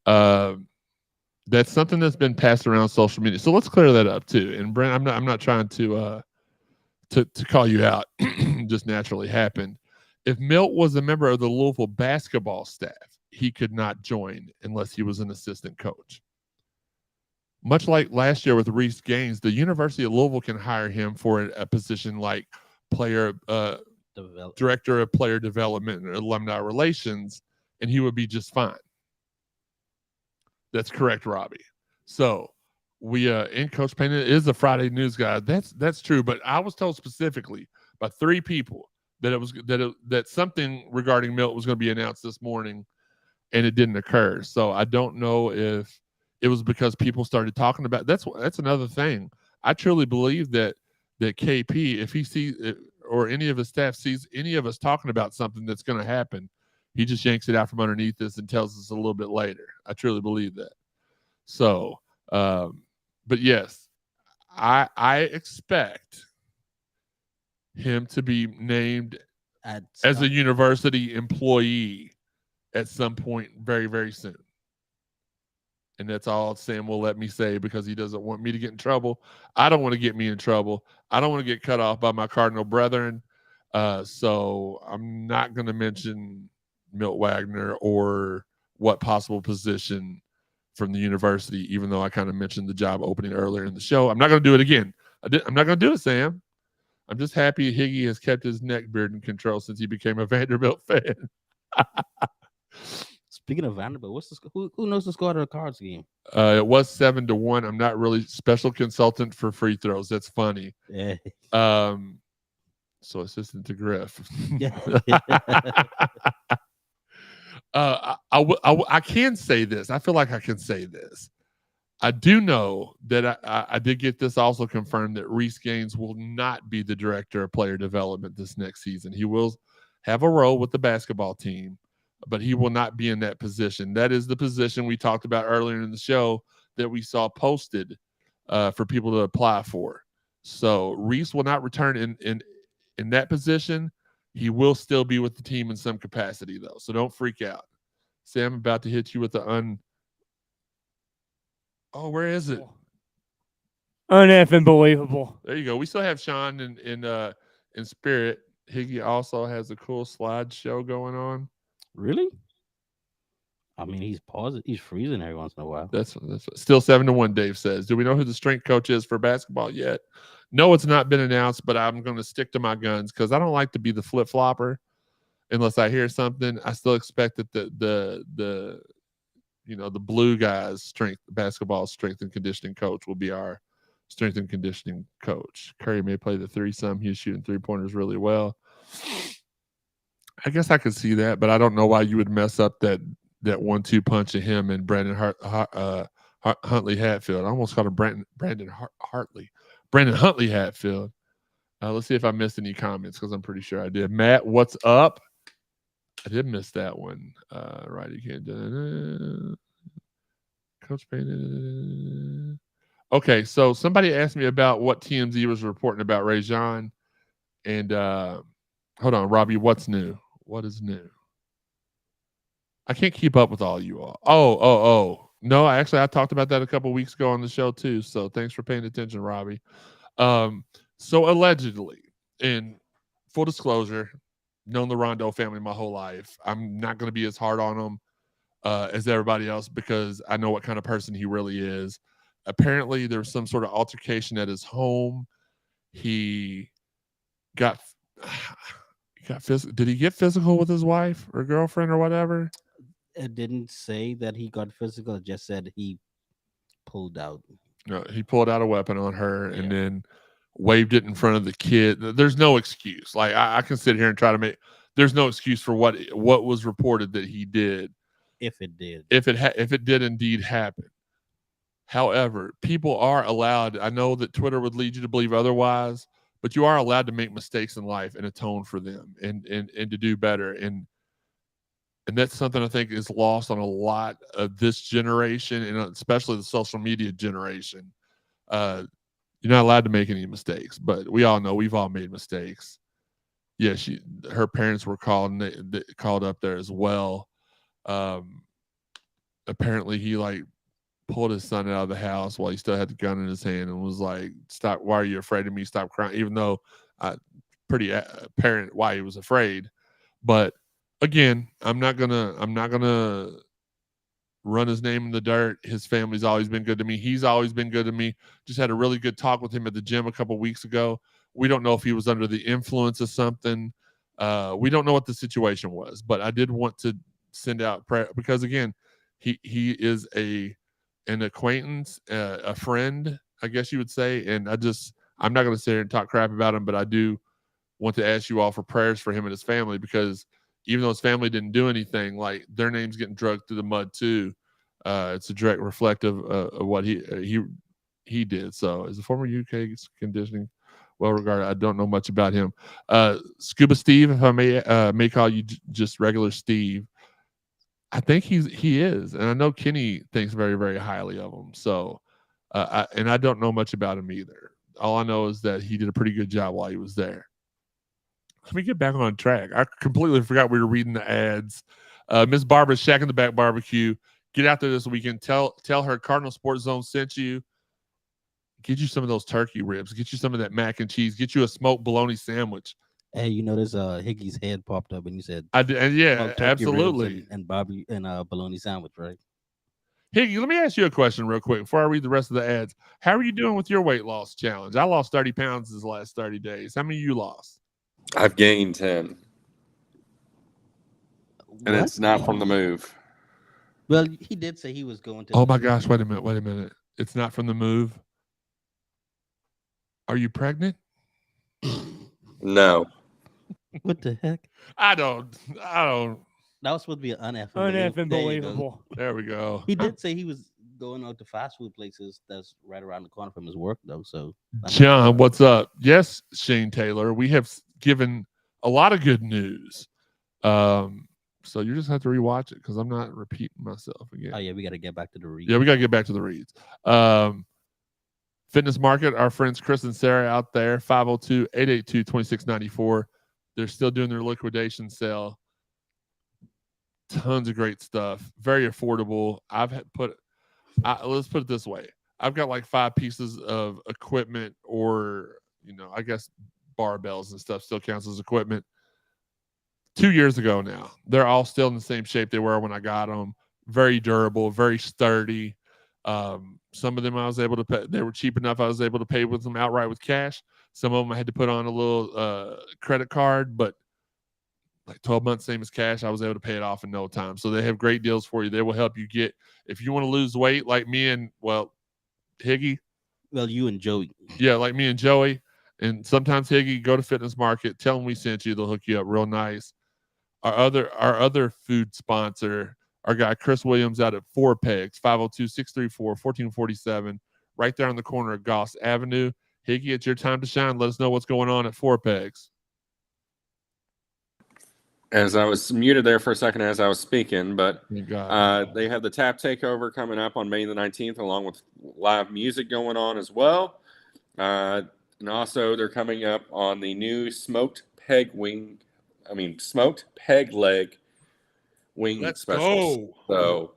Speaker 2: That's something that's been passed around social media. So let's clear that up too. And Brent, I'm not trying to call you out. Just naturally happened. If Milt was a member of the Louisville basketball staff, he could not join unless he was an assistant coach. Much like last year with Reese Gaines, the University of Louisville can hire him for a position like director of player development and alumni relations, and he would be just fine. That's correct, Robbie. So we in Coach Payne is a Friday news guy. That's true, but I was told specifically by 3 people that something regarding Milt was going to be announced this morning, and it didn't occur. So I don't know if it was because people started talking about that's another thing. I truly believe that KP, if he sees or any of his staff sees any of us talking about something that's going to happen, he just yanks it out from underneath us and tells us a little bit later. I truly believe that. So, but yes, I expect him to be named as a university employee at some point very, very soon. And that's all Sam will let me say because he doesn't want me to get in trouble. I don't want to get me in trouble. I don't want to get cut off by my Cardinal brethren. So I'm not going to mention Milt Wagner or what possible position from the university, even though I kind of mentioned the job opening earlier in the show. I'm not going to do it again. I'm not going to do it, Sam. I'm just happy Higgy has kept his neck beard in control since he became a Vanderbilt fan.
Speaker 3: Speaking of Vanderbilt, what's the who knows the score of the Cards game?
Speaker 2: It was 7-1. I'm not really special consultant for free throws. That's funny.
Speaker 3: Yeah.
Speaker 2: So assistant to Griff. I can say this. I feel like I can say this. I do know that I did get this also confirmed that Reese Gaines will not be the director of player development this next season. He will have a role with the basketball team, but he will not be in that position. That is the position we talked about earlier in the show that we saw posted for people to apply for. So Reese will not return in that position. He will still be with the team in some capacity, though. So don't freak out. Sam, I'm about to hit you with the Oh, where is it?
Speaker 7: Uneffing believable.
Speaker 2: There you go. We still have Sean in spirit. Higgy also has a cool slideshow going on.
Speaker 3: Really? I mean, he's pausing. He's freezing every once in a while.
Speaker 2: That's still 7-1. Dave says. Do we know who the strength coach is for basketball yet? No, it's not been announced, but I'm going to stick to my guns because I don't like to be the flip flopper unless I hear something. I still expect that the blue guys basketball strength and conditioning coach will be our strength and conditioning coach. Curry may play the threesome. He's shooting 3-pointers really well. I guess I could see that, but I don't know why you would mess up that 1-2 punch of him and Brandon Huntley Hatfield. I almost called him Brandon Huntley Hatfield. Let's see if I missed any comments because I'm pretty sure I did. Matt, what's up? I did miss that one. Right, you can't. Coach Payne. Okay, so somebody asked me about what TMZ was reporting about Rajon, and hold on, Robbie, what's new? What is new? I can't keep up with all you all. Oh. No, I talked about that a couple weeks ago on the show too. So thanks for paying attention, Robbie. So allegedly, in full disclosure, known the Rondo family my whole life. I'm not going to be as hard on them as everybody else because I know what kind of person he really is. Apparently, there was some sort of altercation at his home. He got physical. Did he get physical with his wife or girlfriend or whatever?
Speaker 3: It didn't say that he got physical. It just said he pulled out.
Speaker 2: No, he pulled out a weapon on her and then waved it in front of the kid. There's no excuse. Like I can sit here and try to make. There's no excuse for what was reported that he did.
Speaker 3: If it did.
Speaker 2: If it did indeed happen. However, people are allowed. I know that Twitter would lead you to believe otherwise, but you are allowed to make mistakes in life and atone for them and to do better. And that's something I think is lost on a lot of this generation, and especially the social media generation. You're not allowed to make any mistakes, but we all know we've all made mistakes. Yeah, her parents were called up there as well. Apparently, he pulled his son out of the house while he still had the gun in his hand and was like, "Stop! Why are you afraid of me? Stop crying!" Even though, pretty apparent why he was afraid, but. Again, I'm not gonna run his name in the dirt. His family's always been good to me. He's always been good to me. Just had a really good talk with him at the gym a couple weeks ago. We don't know if he was under the influence of something. We don't know what the situation was, but I did want to send out prayer because again, he is an acquaintance, a friend, I guess you would say. And I'm not gonna sit here and talk crap about him, but I do want to ask you all for prayers for him and his family because even though his family didn't do anything, like their name's getting dragged through the mud too. It's a direct reflective of what he did. So as a former UK conditioning well regarded, I don't know much about him. Scuba Steve, if I may call you just regular Steve, I think he is, and I know Kenny thinks very, very highly of him. So, and I don't know much about him either. All I know is that he did a pretty good job while he was there. Let me get back on track. I completely forgot we were reading the ads. Miss Barbara's Shack in the Back Barbecue. Get out there this weekend. Tell her Cardinal Sports Zone sent you. Get you some of those turkey ribs. Get you some of that mac and cheese. Get you a smoked bologna sandwich.
Speaker 3: Hey, there's Higgy's head popped up and you said
Speaker 2: I did, and yeah, absolutely.
Speaker 3: And Bobby and bologna sandwich, right?
Speaker 2: Higgy, let me ask you a question real quick before I read the rest of the ads. How are you doing with your weight loss challenge? I lost 30 pounds this last 30 days. How many you lost?
Speaker 4: I've gained 10. And it's not from the move.
Speaker 3: Well, he did say he was going to.
Speaker 2: Oh my gosh, wait a minute. It's not from the move. Are you pregnant?
Speaker 4: No.
Speaker 3: What the heck?
Speaker 2: I don't.
Speaker 3: That was supposed to be
Speaker 7: unbelievable.
Speaker 2: There we go.
Speaker 3: He did say he was going out to fast food places that's right around the corner from his work, though. So,
Speaker 2: John, what's up? Yes, Shane Taylor. We have given a lot of good news. So you just have to rewatch it because I'm not repeating myself again.
Speaker 3: Oh yeah, we got to get back to the reads.
Speaker 2: Yeah, we got to get back to the reads. Fitness Market, our friends Chris and Sarah out there, 502-882-2694. They're still doing their liquidation sale. Tons of great stuff. Very affordable. Let's put it this way. I've got like 5 pieces of equipment or, I guess barbells and stuff still counts as equipment. 2 years ago now. They're all still in the same shape they were when I got them. Very durable, very sturdy. Some of them I was able to pay. They were cheap enough I was able to pay with them outright with cash. Some of them I had to put on a little credit card, but like 12 months, same as cash. I was able to pay it off in no time. So they have great deals for you. They will help you get, if you want to lose weight like me and, Higgy.
Speaker 3: Well, you and Joey.
Speaker 2: Yeah, like me and Joey. And sometimes Higgy, go to Fitness Market. Tell them we sent you. They'll hook you up real nice. Our other food sponsor, our guy Chris Williams out at 4 Pegs, 502-634-1447, right there on the corner of Goss Avenue. Higgy, it's your time to shine. Let us know what's going on at 4 Pegs.
Speaker 4: As I was muted there for a second as I was speaking, but
Speaker 2: Thank God.
Speaker 4: they have the Tap Takeover coming up on May the 19th, along with live music going on as well. And also, they're coming up on the new smoked peg leg wing
Speaker 2: Let's
Speaker 4: specials.
Speaker 2: go.
Speaker 4: So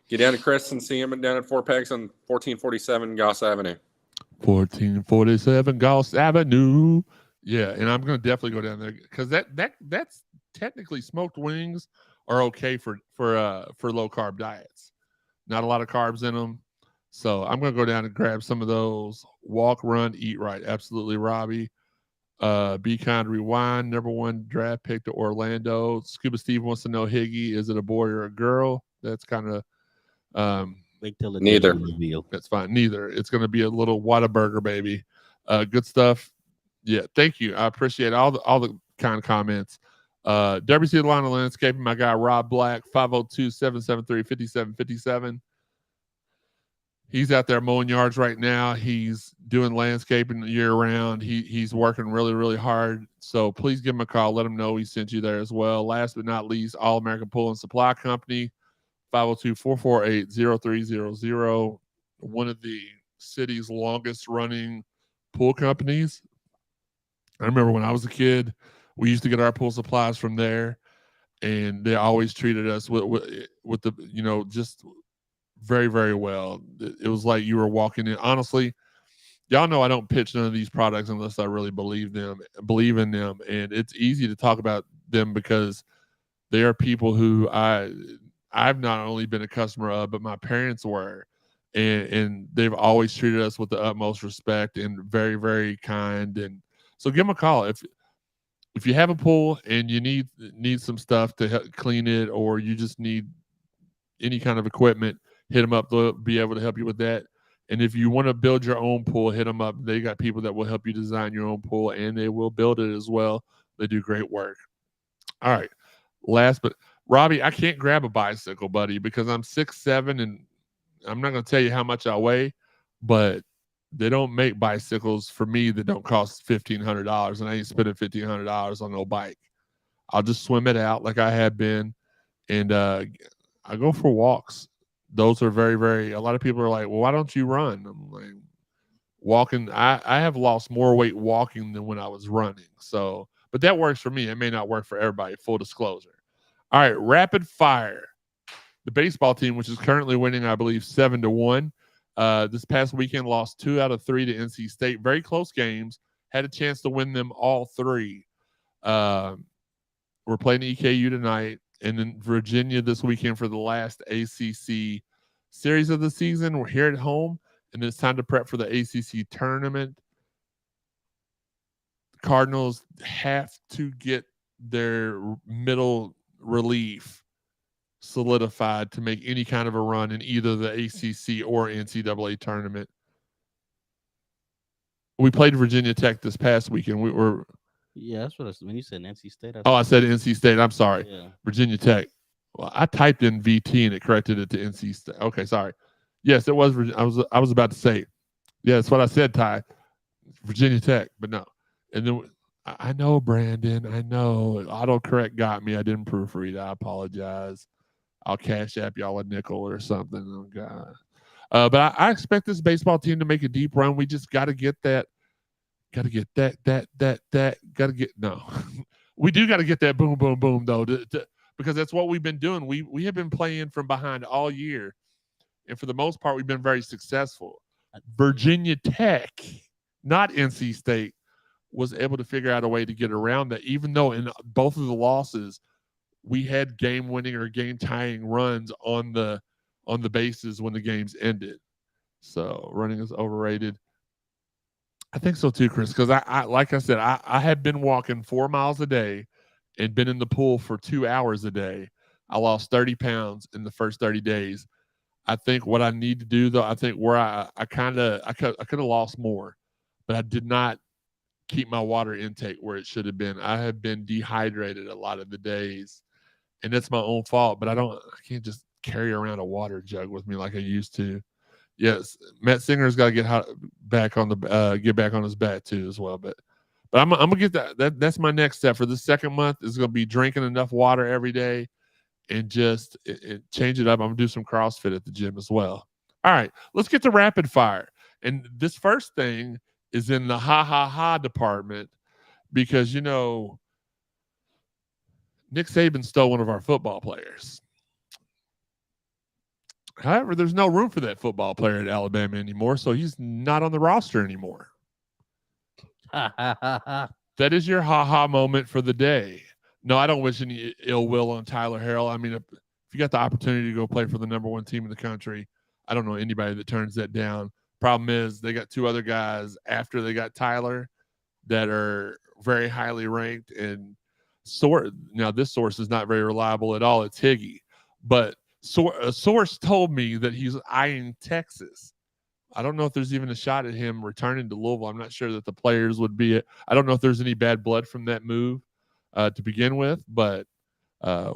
Speaker 4: get down to Chris and see him down at 4 Pegs on 1447 Goss Avenue.
Speaker 2: 1447 Goss Avenue. Yeah, and I'm going to definitely go down there because that's technically smoked wings are okay for low carb diets. Not a lot of carbs in them. So I'm going to go down and grab some of those. Walk, run, eat right. Absolutely, Robbie. Be Kind, Rewind. #1 draft pick to Orlando. Scuba Steve wants to know, Higgy, is it a boy or a girl? That's kind of
Speaker 3: wait till the
Speaker 4: neither
Speaker 3: reveal.
Speaker 2: That's fine. Neither. It's going to be a little Whataburger baby. Good stuff. Yeah, thank you. I appreciate all the kind comments. WC Line of Landscaping, my guy Rob Black, 502-773-5757. He's out there mowing yards right now. He's doing landscaping year round. He's working really, really hard. So please give him a call. Let him know he sent you there as well. Last but not least, All American Pool and Supply Company, 502-448-0300. One of the city's longest running pool companies. I remember when I was a kid, we used to get our pool supplies from there, and they always treated us with the, just very, very well. It was like you were walking in. Honestly, y'all know I don't pitch none of these products unless I really believe in them. And it's easy to talk about them because they are people who I've not only been a customer of, but my parents were. And they've always treated us with the utmost respect and very, very kind. And so give them a call. If you have a pool and you need some stuff to help clean it, or you just need any kind of equipment, hit them up. They'll be able to help you with that. And if you want to build your own pool, hit them up. They got people that will help you design your own pool, and they will build it as well. They do great work. All right. Last but Robbie, I can't grab a bicycle, buddy, because I'm 6'7", and I'm not going to tell you how much I weigh, but they don't make bicycles for me that don't cost $1,500, and I ain't spending $1,500 on no bike. I'll just swim it out like I have been, and I go for walks. Those are very, very. A lot of people are like, "Well, why don't you run?" I'm like, walking. I have lost more weight walking than when I was running. So, but that works for me. It may not work for everybody. Full disclosure. All right, rapid fire. The baseball team, which is currently winning, I believe, 7-1. This past weekend, lost 2 out of 3 to NC State. Very close games. Had a chance to win them all 3. We're playing EKU tonight, and then Virginia this weekend for the last ACC series of the season. We're here at home, and it's time to prep for the ACC tournament. The Cardinals have to get their middle relief solidified to make any kind of a run in either the ACC or NCAA tournament. We played Virginia Tech this past weekend.
Speaker 3: Yeah, that's what when you said NC State.
Speaker 2: I said NC State. I'm sorry.
Speaker 3: Yeah.
Speaker 2: Virginia Tech. Well, I typed in VT and it corrected it to NC State. Okay, sorry. Yes, it was. I was about to say, yeah, that's what I said, Ty. Virginia Tech, but no. And then I know, Brandon. I know. Autocorrect got me. I didn't proofread. I apologize. I'll cash app y'all a nickel or something. Oh God. But I expect this baseball team to make a deep run. We just got to get that. Got to get that. Got to get no. We do got to get that boom, boom, boom though, because that's what we've been doing. We have been playing from behind all year, and for the most part, we've been very successful. Virginia Tech, not NC State, was able to figure out a way to get around that. Even though in both of the losses, we had game-winning or game-tying runs on the bases when the games ended. So running is overrated. I think so too, Chris, because I like I said, I had been walking 4 miles a day and been in the pool for 2 hours a day. I lost 30 pounds in the first 30 days. I think what I need to do, though, I think where I could have lost more, but I did not keep my water intake where it should have been. I have been dehydrated a lot of the days, and it's my own fault, but I can't just carry around a water jug with me like I used to. Yes, Matt Singer's got to get back on his bat too as well. But But I'm gonna get that. That's my next step for the second month. Is gonna be drinking enough water every day, and just change it up. I'm gonna do some CrossFit at the gym as well. All right, let's get to rapid fire. And this first thing is in the ha ha ha department because Nick Saban stole one of our football players. However, there's no room for that football player at Alabama anymore, so he's not on the roster anymore. That is your ha-ha moment for the day. No, I don't wish any ill will on Tyler Harrell. I mean, if you got the opportunity to go play for the number one team in the country, I don't know anybody that turns that down. Problem is they got two other guys after they got Tyler that are very highly ranked. And now this source is not very reliable at all. It's Higgy. But a source told me that he's eyeing Texas. I don't know if there's even a shot at him returning to Louisville. I'm not sure that the players would be. I don't know if there's any bad blood from that move to begin with, but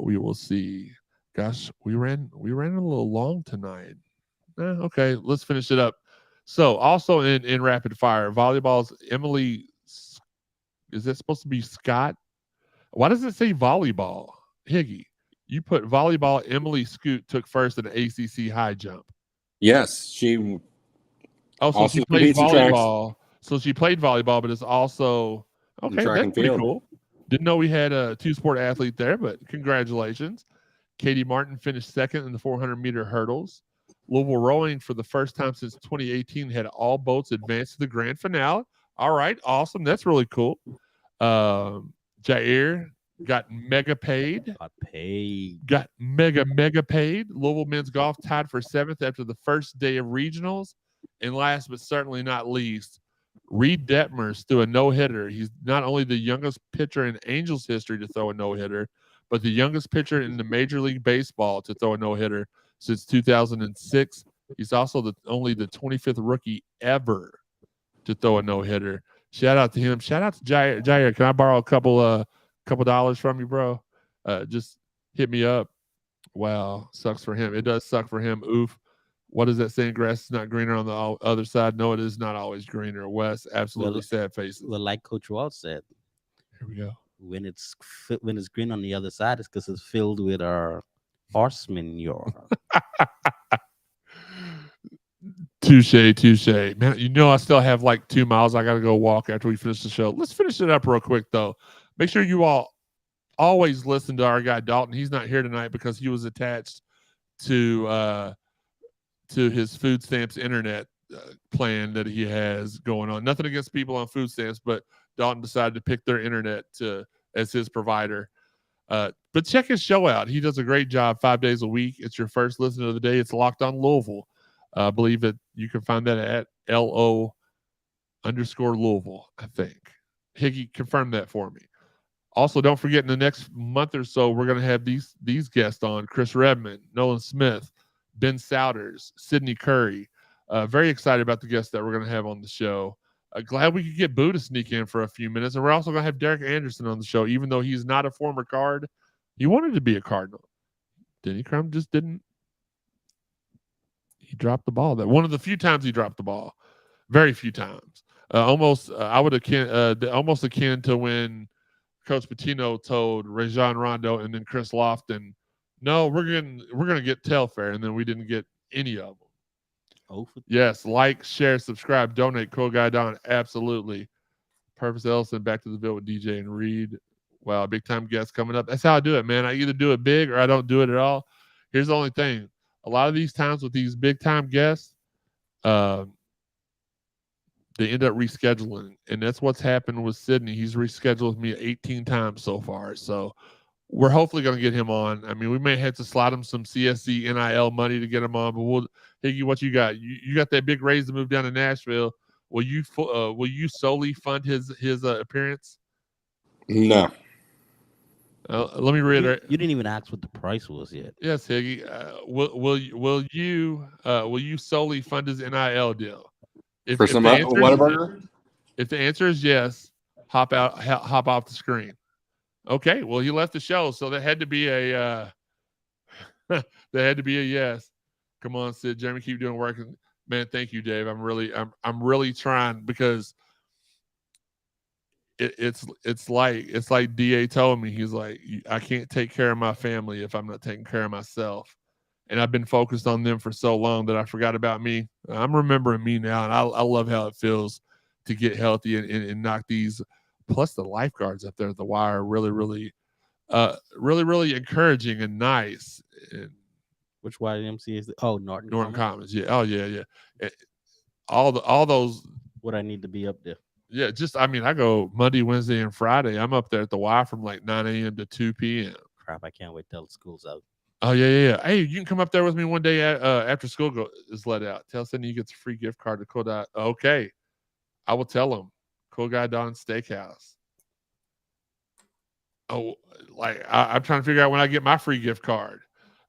Speaker 2: we will see. Gosh, we ran a little long tonight. Okay, let's finish it up. So also in rapid fire, volleyball's Emily. Is that supposed to be Scott? Why does it say volleyball? Higgy, you put volleyball. Emily Scoot took first in the ACC high jump.
Speaker 4: Yes, she.
Speaker 2: So she played volleyball. So she played volleyball, but it's also okay. That's pretty cool. Didn't know we had a two-sport athlete there, but congratulations. Katie Martin finished second in the 400-meter hurdles. Louisville rowing for the first time since 2018 had all boats advance to the grand finale. All right, awesome. That's really cool. Jair got mega paid. Got mega paid. Louisville men's golf tied for 7th after the first day of regionals. And last but certainly not least, Reed Detmer threw a no-hitter. He's not only the youngest pitcher in Angels history to throw a no-hitter, but the youngest pitcher in the Major League Baseball to throw a no-hitter since 2006. He's also only the 25th rookie ever to throw a no-hitter. Shout out to him. Shout out to Jair. Jair, can I borrow a couple dollars from you, bro? Just hit me up. Wow, sucks for him. It does suck for him. Oof. What is that saying? Grass is not greener on the other side. No, it is not always greener. Wes, absolutely sad faces.
Speaker 3: Well, like Coach Walt said,
Speaker 2: here we go.
Speaker 3: When it's green on the other side, it's because it's filled with our horse manure.
Speaker 2: Touche. Man, I still have like 2 miles. I got to go walk after we finish the show. Let's finish it up real quick, though. Make sure you all always listen to our guy, Dalton. He's not here tonight because he was attached to his food stamps internet plan that he has going on. Nothing against people on food stamps, but Dalton decided to pick their internet as his provider. But check his show out. He does a great job 5 days a week. It's your first listen of the day. It's Locked on Louisville. I believe that you can find that at LO_Louisville, I think. Higgy, confirm that for me. Also, don't forget in the next month or so, we're going to have these guests on: Chris Redmond, Nolan Smith, Ben Souders, Sydney Curry. Very excited about the guests that we're going to have on the show. Glad we could get Boo to sneak in for a few minutes. And we're also going to have Derek Anderson on the show, even though he's not a former Card. He wanted to be a Cardinal. Denny Crum just didn't. He dropped the ball. That one of the few times he dropped the ball. Very few times. Almost akin to when Coach Pitino told Rajon Rondo and then Chris Lofton, no, we're gonna get Telfair, and then we didn't get any of them. Yes, like, share, subscribe, donate. Cool Guy Don, absolutely. Purpose Ellison, back to the Ville with DJ and Reed. Wow, big time guest coming up. That's how I do it, man. I either do it big or I don't do it at all. Here's the only thing: a lot of these times with these big time guests, they end up rescheduling, and that's what's happened with Sydney. He's rescheduled with me 18 times so far, so we're hopefully going to get him on. I mean, we may have to slide him some CSZ NIL money to get him on, but Higgy, what you got? You got that big raise to move down to Nashville. Will you solely fund his appearance?
Speaker 4: No.
Speaker 2: Let me reiterate.
Speaker 3: You didn't even ask what the price was yet.
Speaker 2: Yes, Higgy. Will you solely fund his NIL deal? If the answer is yes, hop off the screen. Okay, well, he left the show, so that had to be a yes. Come on, Sid. Jeremy, keep doing work. Man, thank you, Dave. I'm really trying, because it's like DA told me. He's like, I can't take care of my family if I'm not taking care of myself. And I've been focused on them for so long that I forgot about me. I'm remembering me now, and I love how it feels to get healthy and knock these. Plus the lifeguards up there at the wire are really, really encouraging and nice. And
Speaker 3: which YMCA is? Oh,
Speaker 2: Norton Commons. Yeah. Oh yeah. All those.
Speaker 3: What I need to be up there.
Speaker 2: Yeah, I go Monday, Wednesday, and Friday. I'm up there at the Y from like 9 a.m. to 2 p.m.
Speaker 3: Crap, I can't wait till school's out.
Speaker 2: Oh, yeah. Hey, you can come up there with me one day after school is let out. Tell Cindy you get a free gift card to Cool Guy. Okay. I will tell him. Cool Guy Don Steakhouse. Oh, like I'm trying to figure out when I get my free gift card.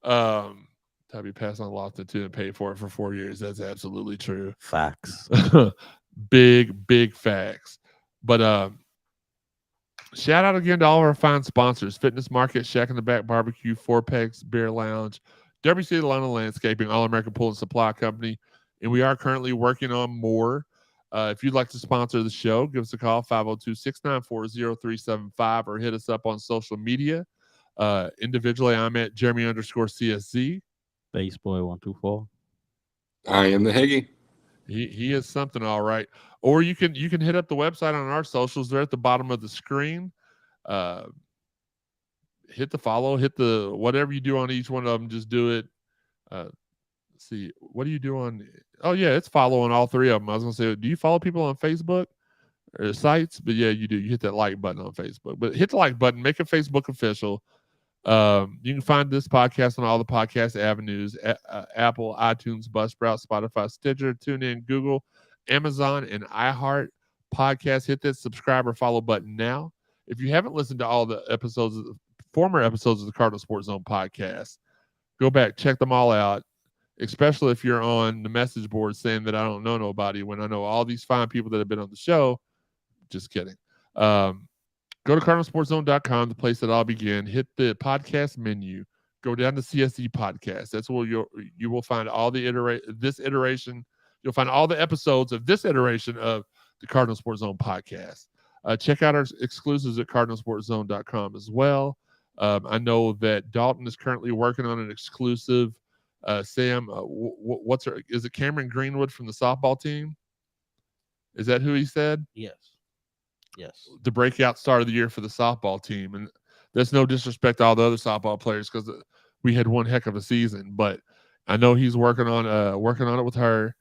Speaker 2: Tabby passed on Lofton too and paid for it for 4 years. That's absolutely true.
Speaker 3: Facts.
Speaker 2: Big facts. But shout out again to all of our fine sponsors: Fitness Market, Shack in the Back Barbecue, Four Pegs Beer Lounge, Derby City London Landscaping, All American Pool and Supply Company. And we are currently working on more. If you'd like to sponsor the show, give us a call, 502-694-0375, or hit us up on social media. Individually, I'm at Jeremy_CSZ.
Speaker 3: Baseboy124.
Speaker 4: I am the Higgy.
Speaker 2: He is something, all right. Or you can hit up the website on our socials. They're at the bottom of the screen. Hit the follow, hit the whatever you do on each one of them. Just do it. Let's see, what do you do on? Oh yeah, it's follow on all three of them. I was gonna say, do you follow people on Facebook or sites? But yeah, you do. You hit that like button on Facebook. But hit the like button. Make it Facebook official. You can find this podcast on all the podcast avenues: Apple, iTunes, Buzzsprout, Spotify, Stitcher, TuneIn, Google, Amazon, and iHeart Podcast. Hit that subscribe or follow button now. If you haven't listened to all the former episodes of the Cardinal Sports Zone podcast, go back, check them all out. Especially if you're on the message board saying that I don't know nobody, when I know all these fine people that have been on the show. Just kidding. Go to cardinalsportszone.com, the place that I'll begin. Hit the podcast menu. Go down to CSZ Podcast. That's where you will find all the this iteration. You'll find all the episodes of this iteration of the Cardinal Sports Zone podcast. Check out our exclusives at cardinalsportszone.com as well. I know that Dalton is currently working on an exclusive. Sam, is it Cameron Greenwood from the softball team? Is that who he said?
Speaker 3: Yes.
Speaker 2: The breakout star of the year for the softball team. And there's no disrespect to all the other softball players because we had one heck of a season. But I know he's working on it with her.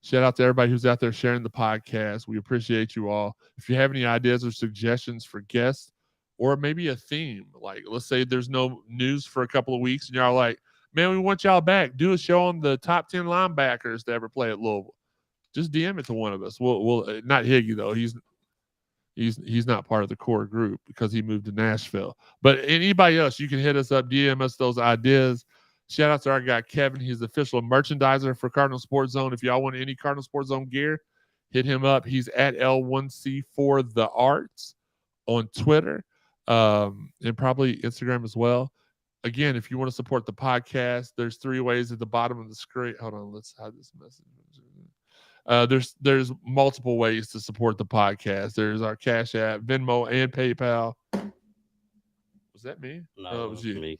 Speaker 2: Shout out to everybody who's out there sharing the podcast. We appreciate you all. If you have any ideas or suggestions for guests or maybe a theme, like let's say there's no news for a couple of weeks and y'all like, man, we want y'all back. Do a show on the top 10 linebackers to ever play at Louisville. Just DM it to one of us. We'll not Higgy though. He's not part of the core group because he moved to Nashville. But anybody else, you can hit us up, DM us those ideas. Shout out to our guy Kevin. He's the official merchandiser for Cardinal Sports Zone. If y'all want any Cardinal Sports Zone gear, hit him up. He's at L1C4 The Arts on Twitter and probably Instagram as well. Again, if you want to support the podcast, there's 3 ways at the bottom of the screen. Hold on, let's hide this message. There's multiple ways to support the podcast. There's our Cash App, Venmo, and PayPal. Was that me?
Speaker 3: No,
Speaker 2: it was you.
Speaker 3: Me.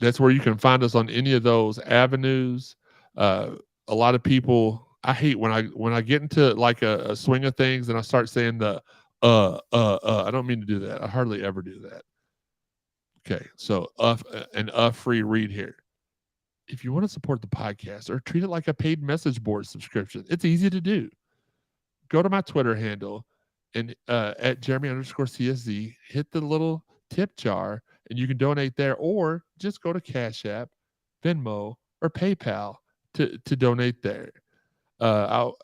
Speaker 2: That's where you can find us on any of those avenues. A lot of people, I hate when I get into like a swing of things and I start saying the I don't mean to do that. I hardly ever do that. Okay, so an free read here. If you want to support the podcast or treat it like a paid message board subscription, it's easy to do. Go to my Twitter handle and at Jeremy_CSZ, hit the little tip jar and you can donate there, or just go to Cash App, Venmo, or PayPal to donate there. I'll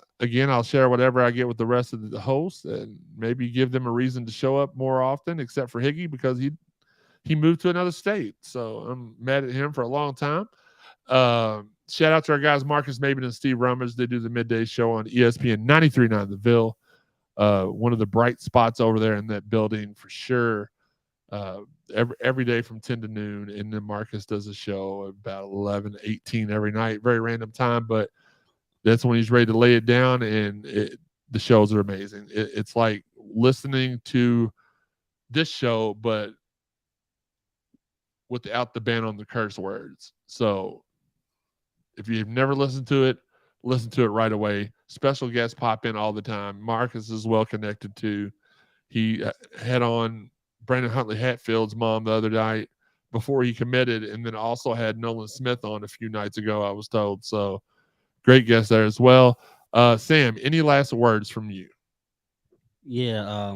Speaker 2: share whatever I get with the rest of the hosts and maybe give them a reason to show up more often, except for Higgy because he moved to another state. So I'm mad at him for a long time. Shout out to our guys, Marcus Maben and Steve Rummage. They do the midday show on ESPN 93.9 The Ville. One of the bright spots over there in that building for sure. Every day from 10 to noon. And then Marcus does a show about 11, 18 every night. Very random time, but that's when he's ready to lay it down. And the shows are amazing. It's like listening to this show, but without the ban on the curse words. So if you've never listened to it, listen to it right away. Special guests pop in all the time. Marcus is well connected to. He had on Brandon Huntley Hatfield's mom the other night before he committed, and then also had Nolan Smith on a few nights ago, I was told. So great guest there as well. Sam, any last words from you?
Speaker 3: Yeah,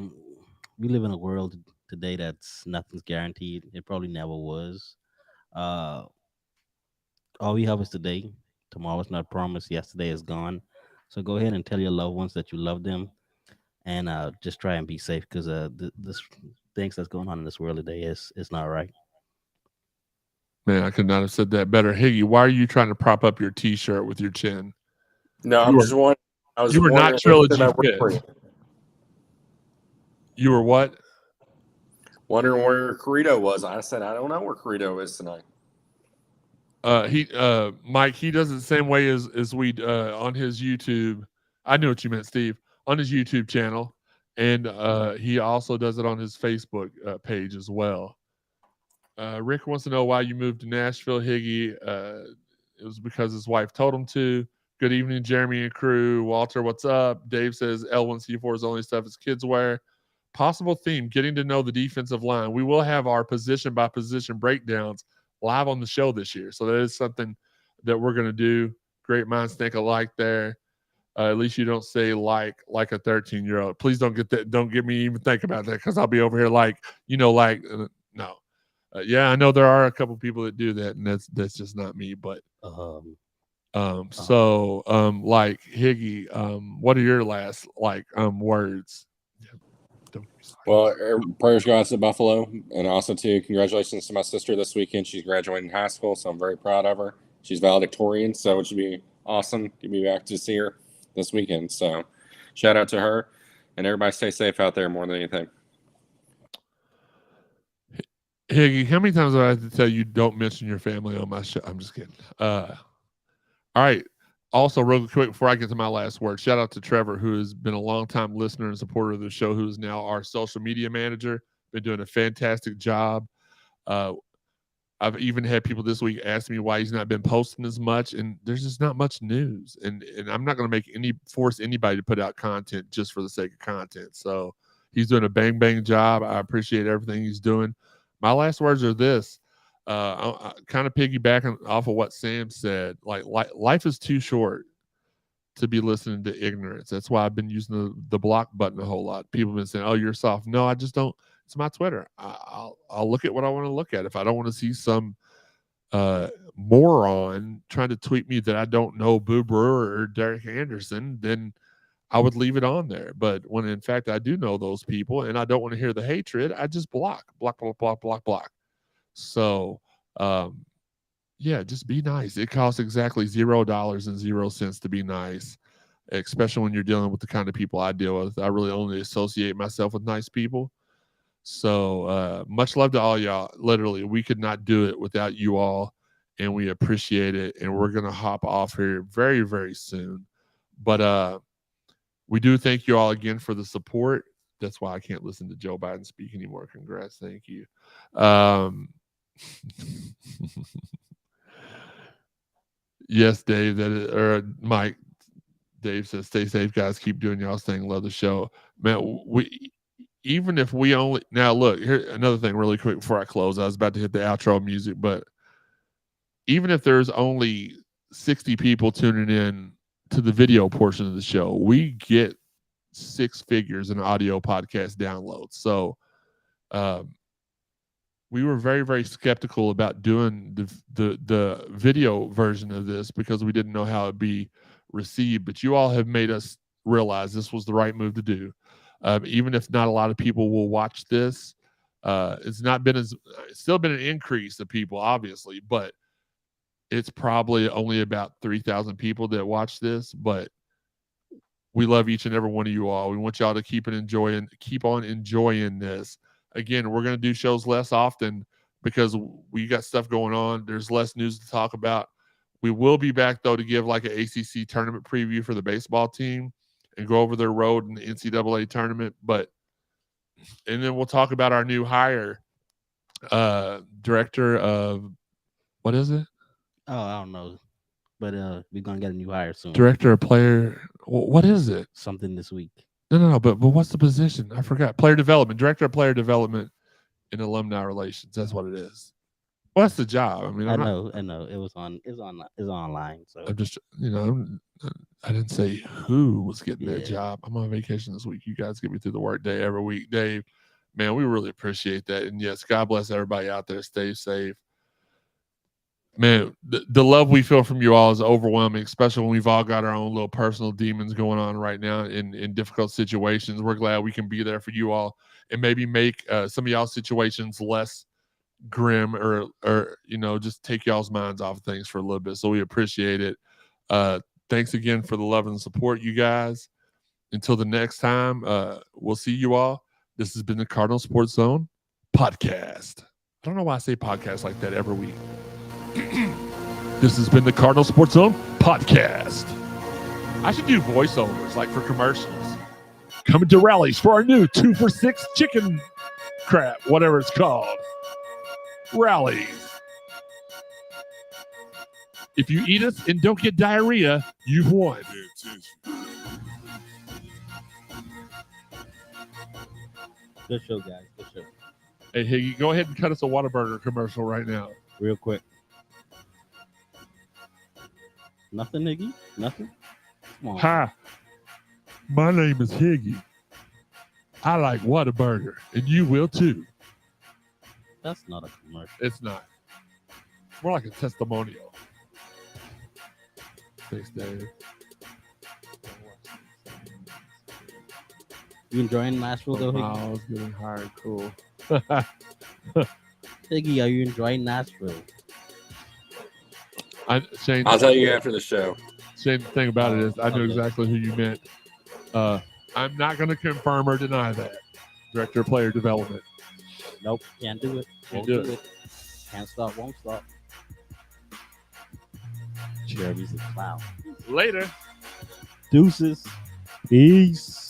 Speaker 3: we live in a world today that's nothing's guaranteed. It probably never was. All we have is today. Tomorrow's not promised. Yesterday is gone. So go ahead and tell your loved ones that you love them, and just try and be safe, because this things that's going on in this world today is not right.
Speaker 2: Man, I could not have said that better. Higgy, why are you trying to prop up your T-shirt with your chin?
Speaker 4: No, I'm just wondering.
Speaker 2: You were not Trilogy Fit. You were what?
Speaker 4: Wondering where Corrito was. I said, I don't know where Corrito is tonight.
Speaker 2: Mike, he does it the same way as we on his YouTube. I knew what you meant, Steve. On his YouTube channel, and he also does it on his Facebook page as well. Rick wants to know why you moved to Nashville, Higgy. It was because his wife told him to. Good evening, Jeremy and crew. Walter, what's up? Dave says L1C4 is the only stuff his kids wear. Possible theme, getting to know the defensive line. We will have our position-by-position breakdowns live on the show this year. So that is something that we're going to do. Great minds think alike there. At least you don't say like a 13-year-old. Please don't get that. Don't get me even think about that, because I'll be over here no. Yeah, I know there are a couple people that do that, and that's just not me. But like Higgy, what are your last words?
Speaker 4: Well, prayers go out to Buffalo, and also too, congratulations to my sister this weekend. She's graduating high school, so I'm very proud of her. She's valedictorian, so it should be awesome to be back to see her this weekend. So shout out to her, and everybody stay safe out there more than anything.
Speaker 2: Higgy, how many times do I have to tell you don't mention your family on my show? I'm just kidding. All right. Also, real quick, before I get to my last word, shout out to Trevor, who has been a long-time listener and supporter of the show, who is now our social media manager. Been doing a fantastic job. I've even had people this week ask me why he's not been posting as much, and there's just not much news. And I'm not going to force anybody to put out content just for the sake of content. So he's doing a bang job. I appreciate everything he's doing. My last words are this. I kind of piggybacking off of what Sam said. Like life is too short to be listening to ignorance. That's why I've been using the block button a whole lot. People have been saying, "Oh, you're soft." No, I just don't. It's my Twitter. I'll look at what I want to look at. If I don't want to see some moron trying to tweet me that I don't know Boo Brewer or Derek Anderson, then I would leave it on there. But when in fact I do know those people and I don't want to hear the hatred, I just block. So, yeah, just be nice. It costs exactly $0.00 to be nice, especially when you're dealing with the kind of people I deal with. I really only associate myself with nice people. So, much love to all y'all. Literally, we could not do it without you all, and we appreciate it. And we're going to hop off here very, very soon. But we do thank you all again for the support. That's why I can't listen to Joe Biden speak anymore. Congrats. Thank you. Yes, Dave, or Mike. Dave says, stay safe, guys. Keep doing y'all's thing. Love the show. Man, even if we only now look here, another thing really quick before I close. I was about to hit the outro music, but even if there's only 60 people tuning in to the video portion of the show, we get 6 figures in audio podcast downloads. So we were very, very skeptical about doing the video version of this because we didn't know how it'd be received. But you all have made us realize this was the right move to do. Even if not a lot of people will watch this, it's still been an increase of people, obviously, but it's probably only about 3,000 people that watch this. But we love each and every one of you all. We want y'all to keep on enjoying this. Again, we're going to do shows less often because we got stuff going on. There's less news to talk about. We will be back, though, to give like an ACC tournament preview for the baseball team and go over their road in the NCAA tournament. And then we'll talk about our new hire, director of, what is it?
Speaker 3: Oh, I don't know. But we're going to get a new hire soon.
Speaker 2: Director of player, what is it?
Speaker 3: Something this week.
Speaker 2: No, but what's the position? I forgot. Player development, director of player development and alumni relations. That's what it is. Well, that's the job. I mean,
Speaker 3: I know. It was online. So
Speaker 2: I'm just, I didn't say who was getting that job. I'm on vacation this week. You guys get me through the work day every week. Dave, man, we really appreciate that. And yes, God bless everybody out there. Stay safe. Man, the love we feel from you all is overwhelming, especially when we've all got our own little personal demons going on right now in difficult situations. We're glad we can be there for you all and maybe make some of y'all's situations less grim or just take y'all's minds off of things for a little bit. So we appreciate it. Thanks again for the love and support, you guys. Until the next time, we'll see you all. This has been the Cardinal Sports Zone podcast. I don't know why I say podcast like that every week. This has been the Cardinal Sports Zone podcast. I should do voiceovers like for commercials. Coming to Rallies for our new 2-for-6 chicken crap, whatever it's called. Rallies. If you eat us and don't get diarrhea, you've won.
Speaker 3: good show, guys. Good show.
Speaker 2: Hey, Higgy, go ahead and cut us a Whataburger commercial right now.
Speaker 3: Real quick. Nothing, Higgy? Nothing? Come on.
Speaker 2: Hi, my name is Higgy. I like Whataburger, and you will too.
Speaker 3: That's not a commercial.
Speaker 2: It's not. It's more like a testimonial. Thanks, Dave.
Speaker 3: You enjoying Nashville, though, Higgy?
Speaker 2: I was getting hired. Cool.
Speaker 3: Higgy, are you enjoying Nashville?
Speaker 2: Shane,
Speaker 4: I'll tell you after the show.
Speaker 2: Shane, the thing about it is, I knew exactly who you meant. I'm not going to confirm or deny that. Director of Player Development.
Speaker 3: Nope, can't do it. Won't do it. Can't stop, won't stop. Jeremy's a clown.
Speaker 2: Later.
Speaker 3: Deuces. Peace.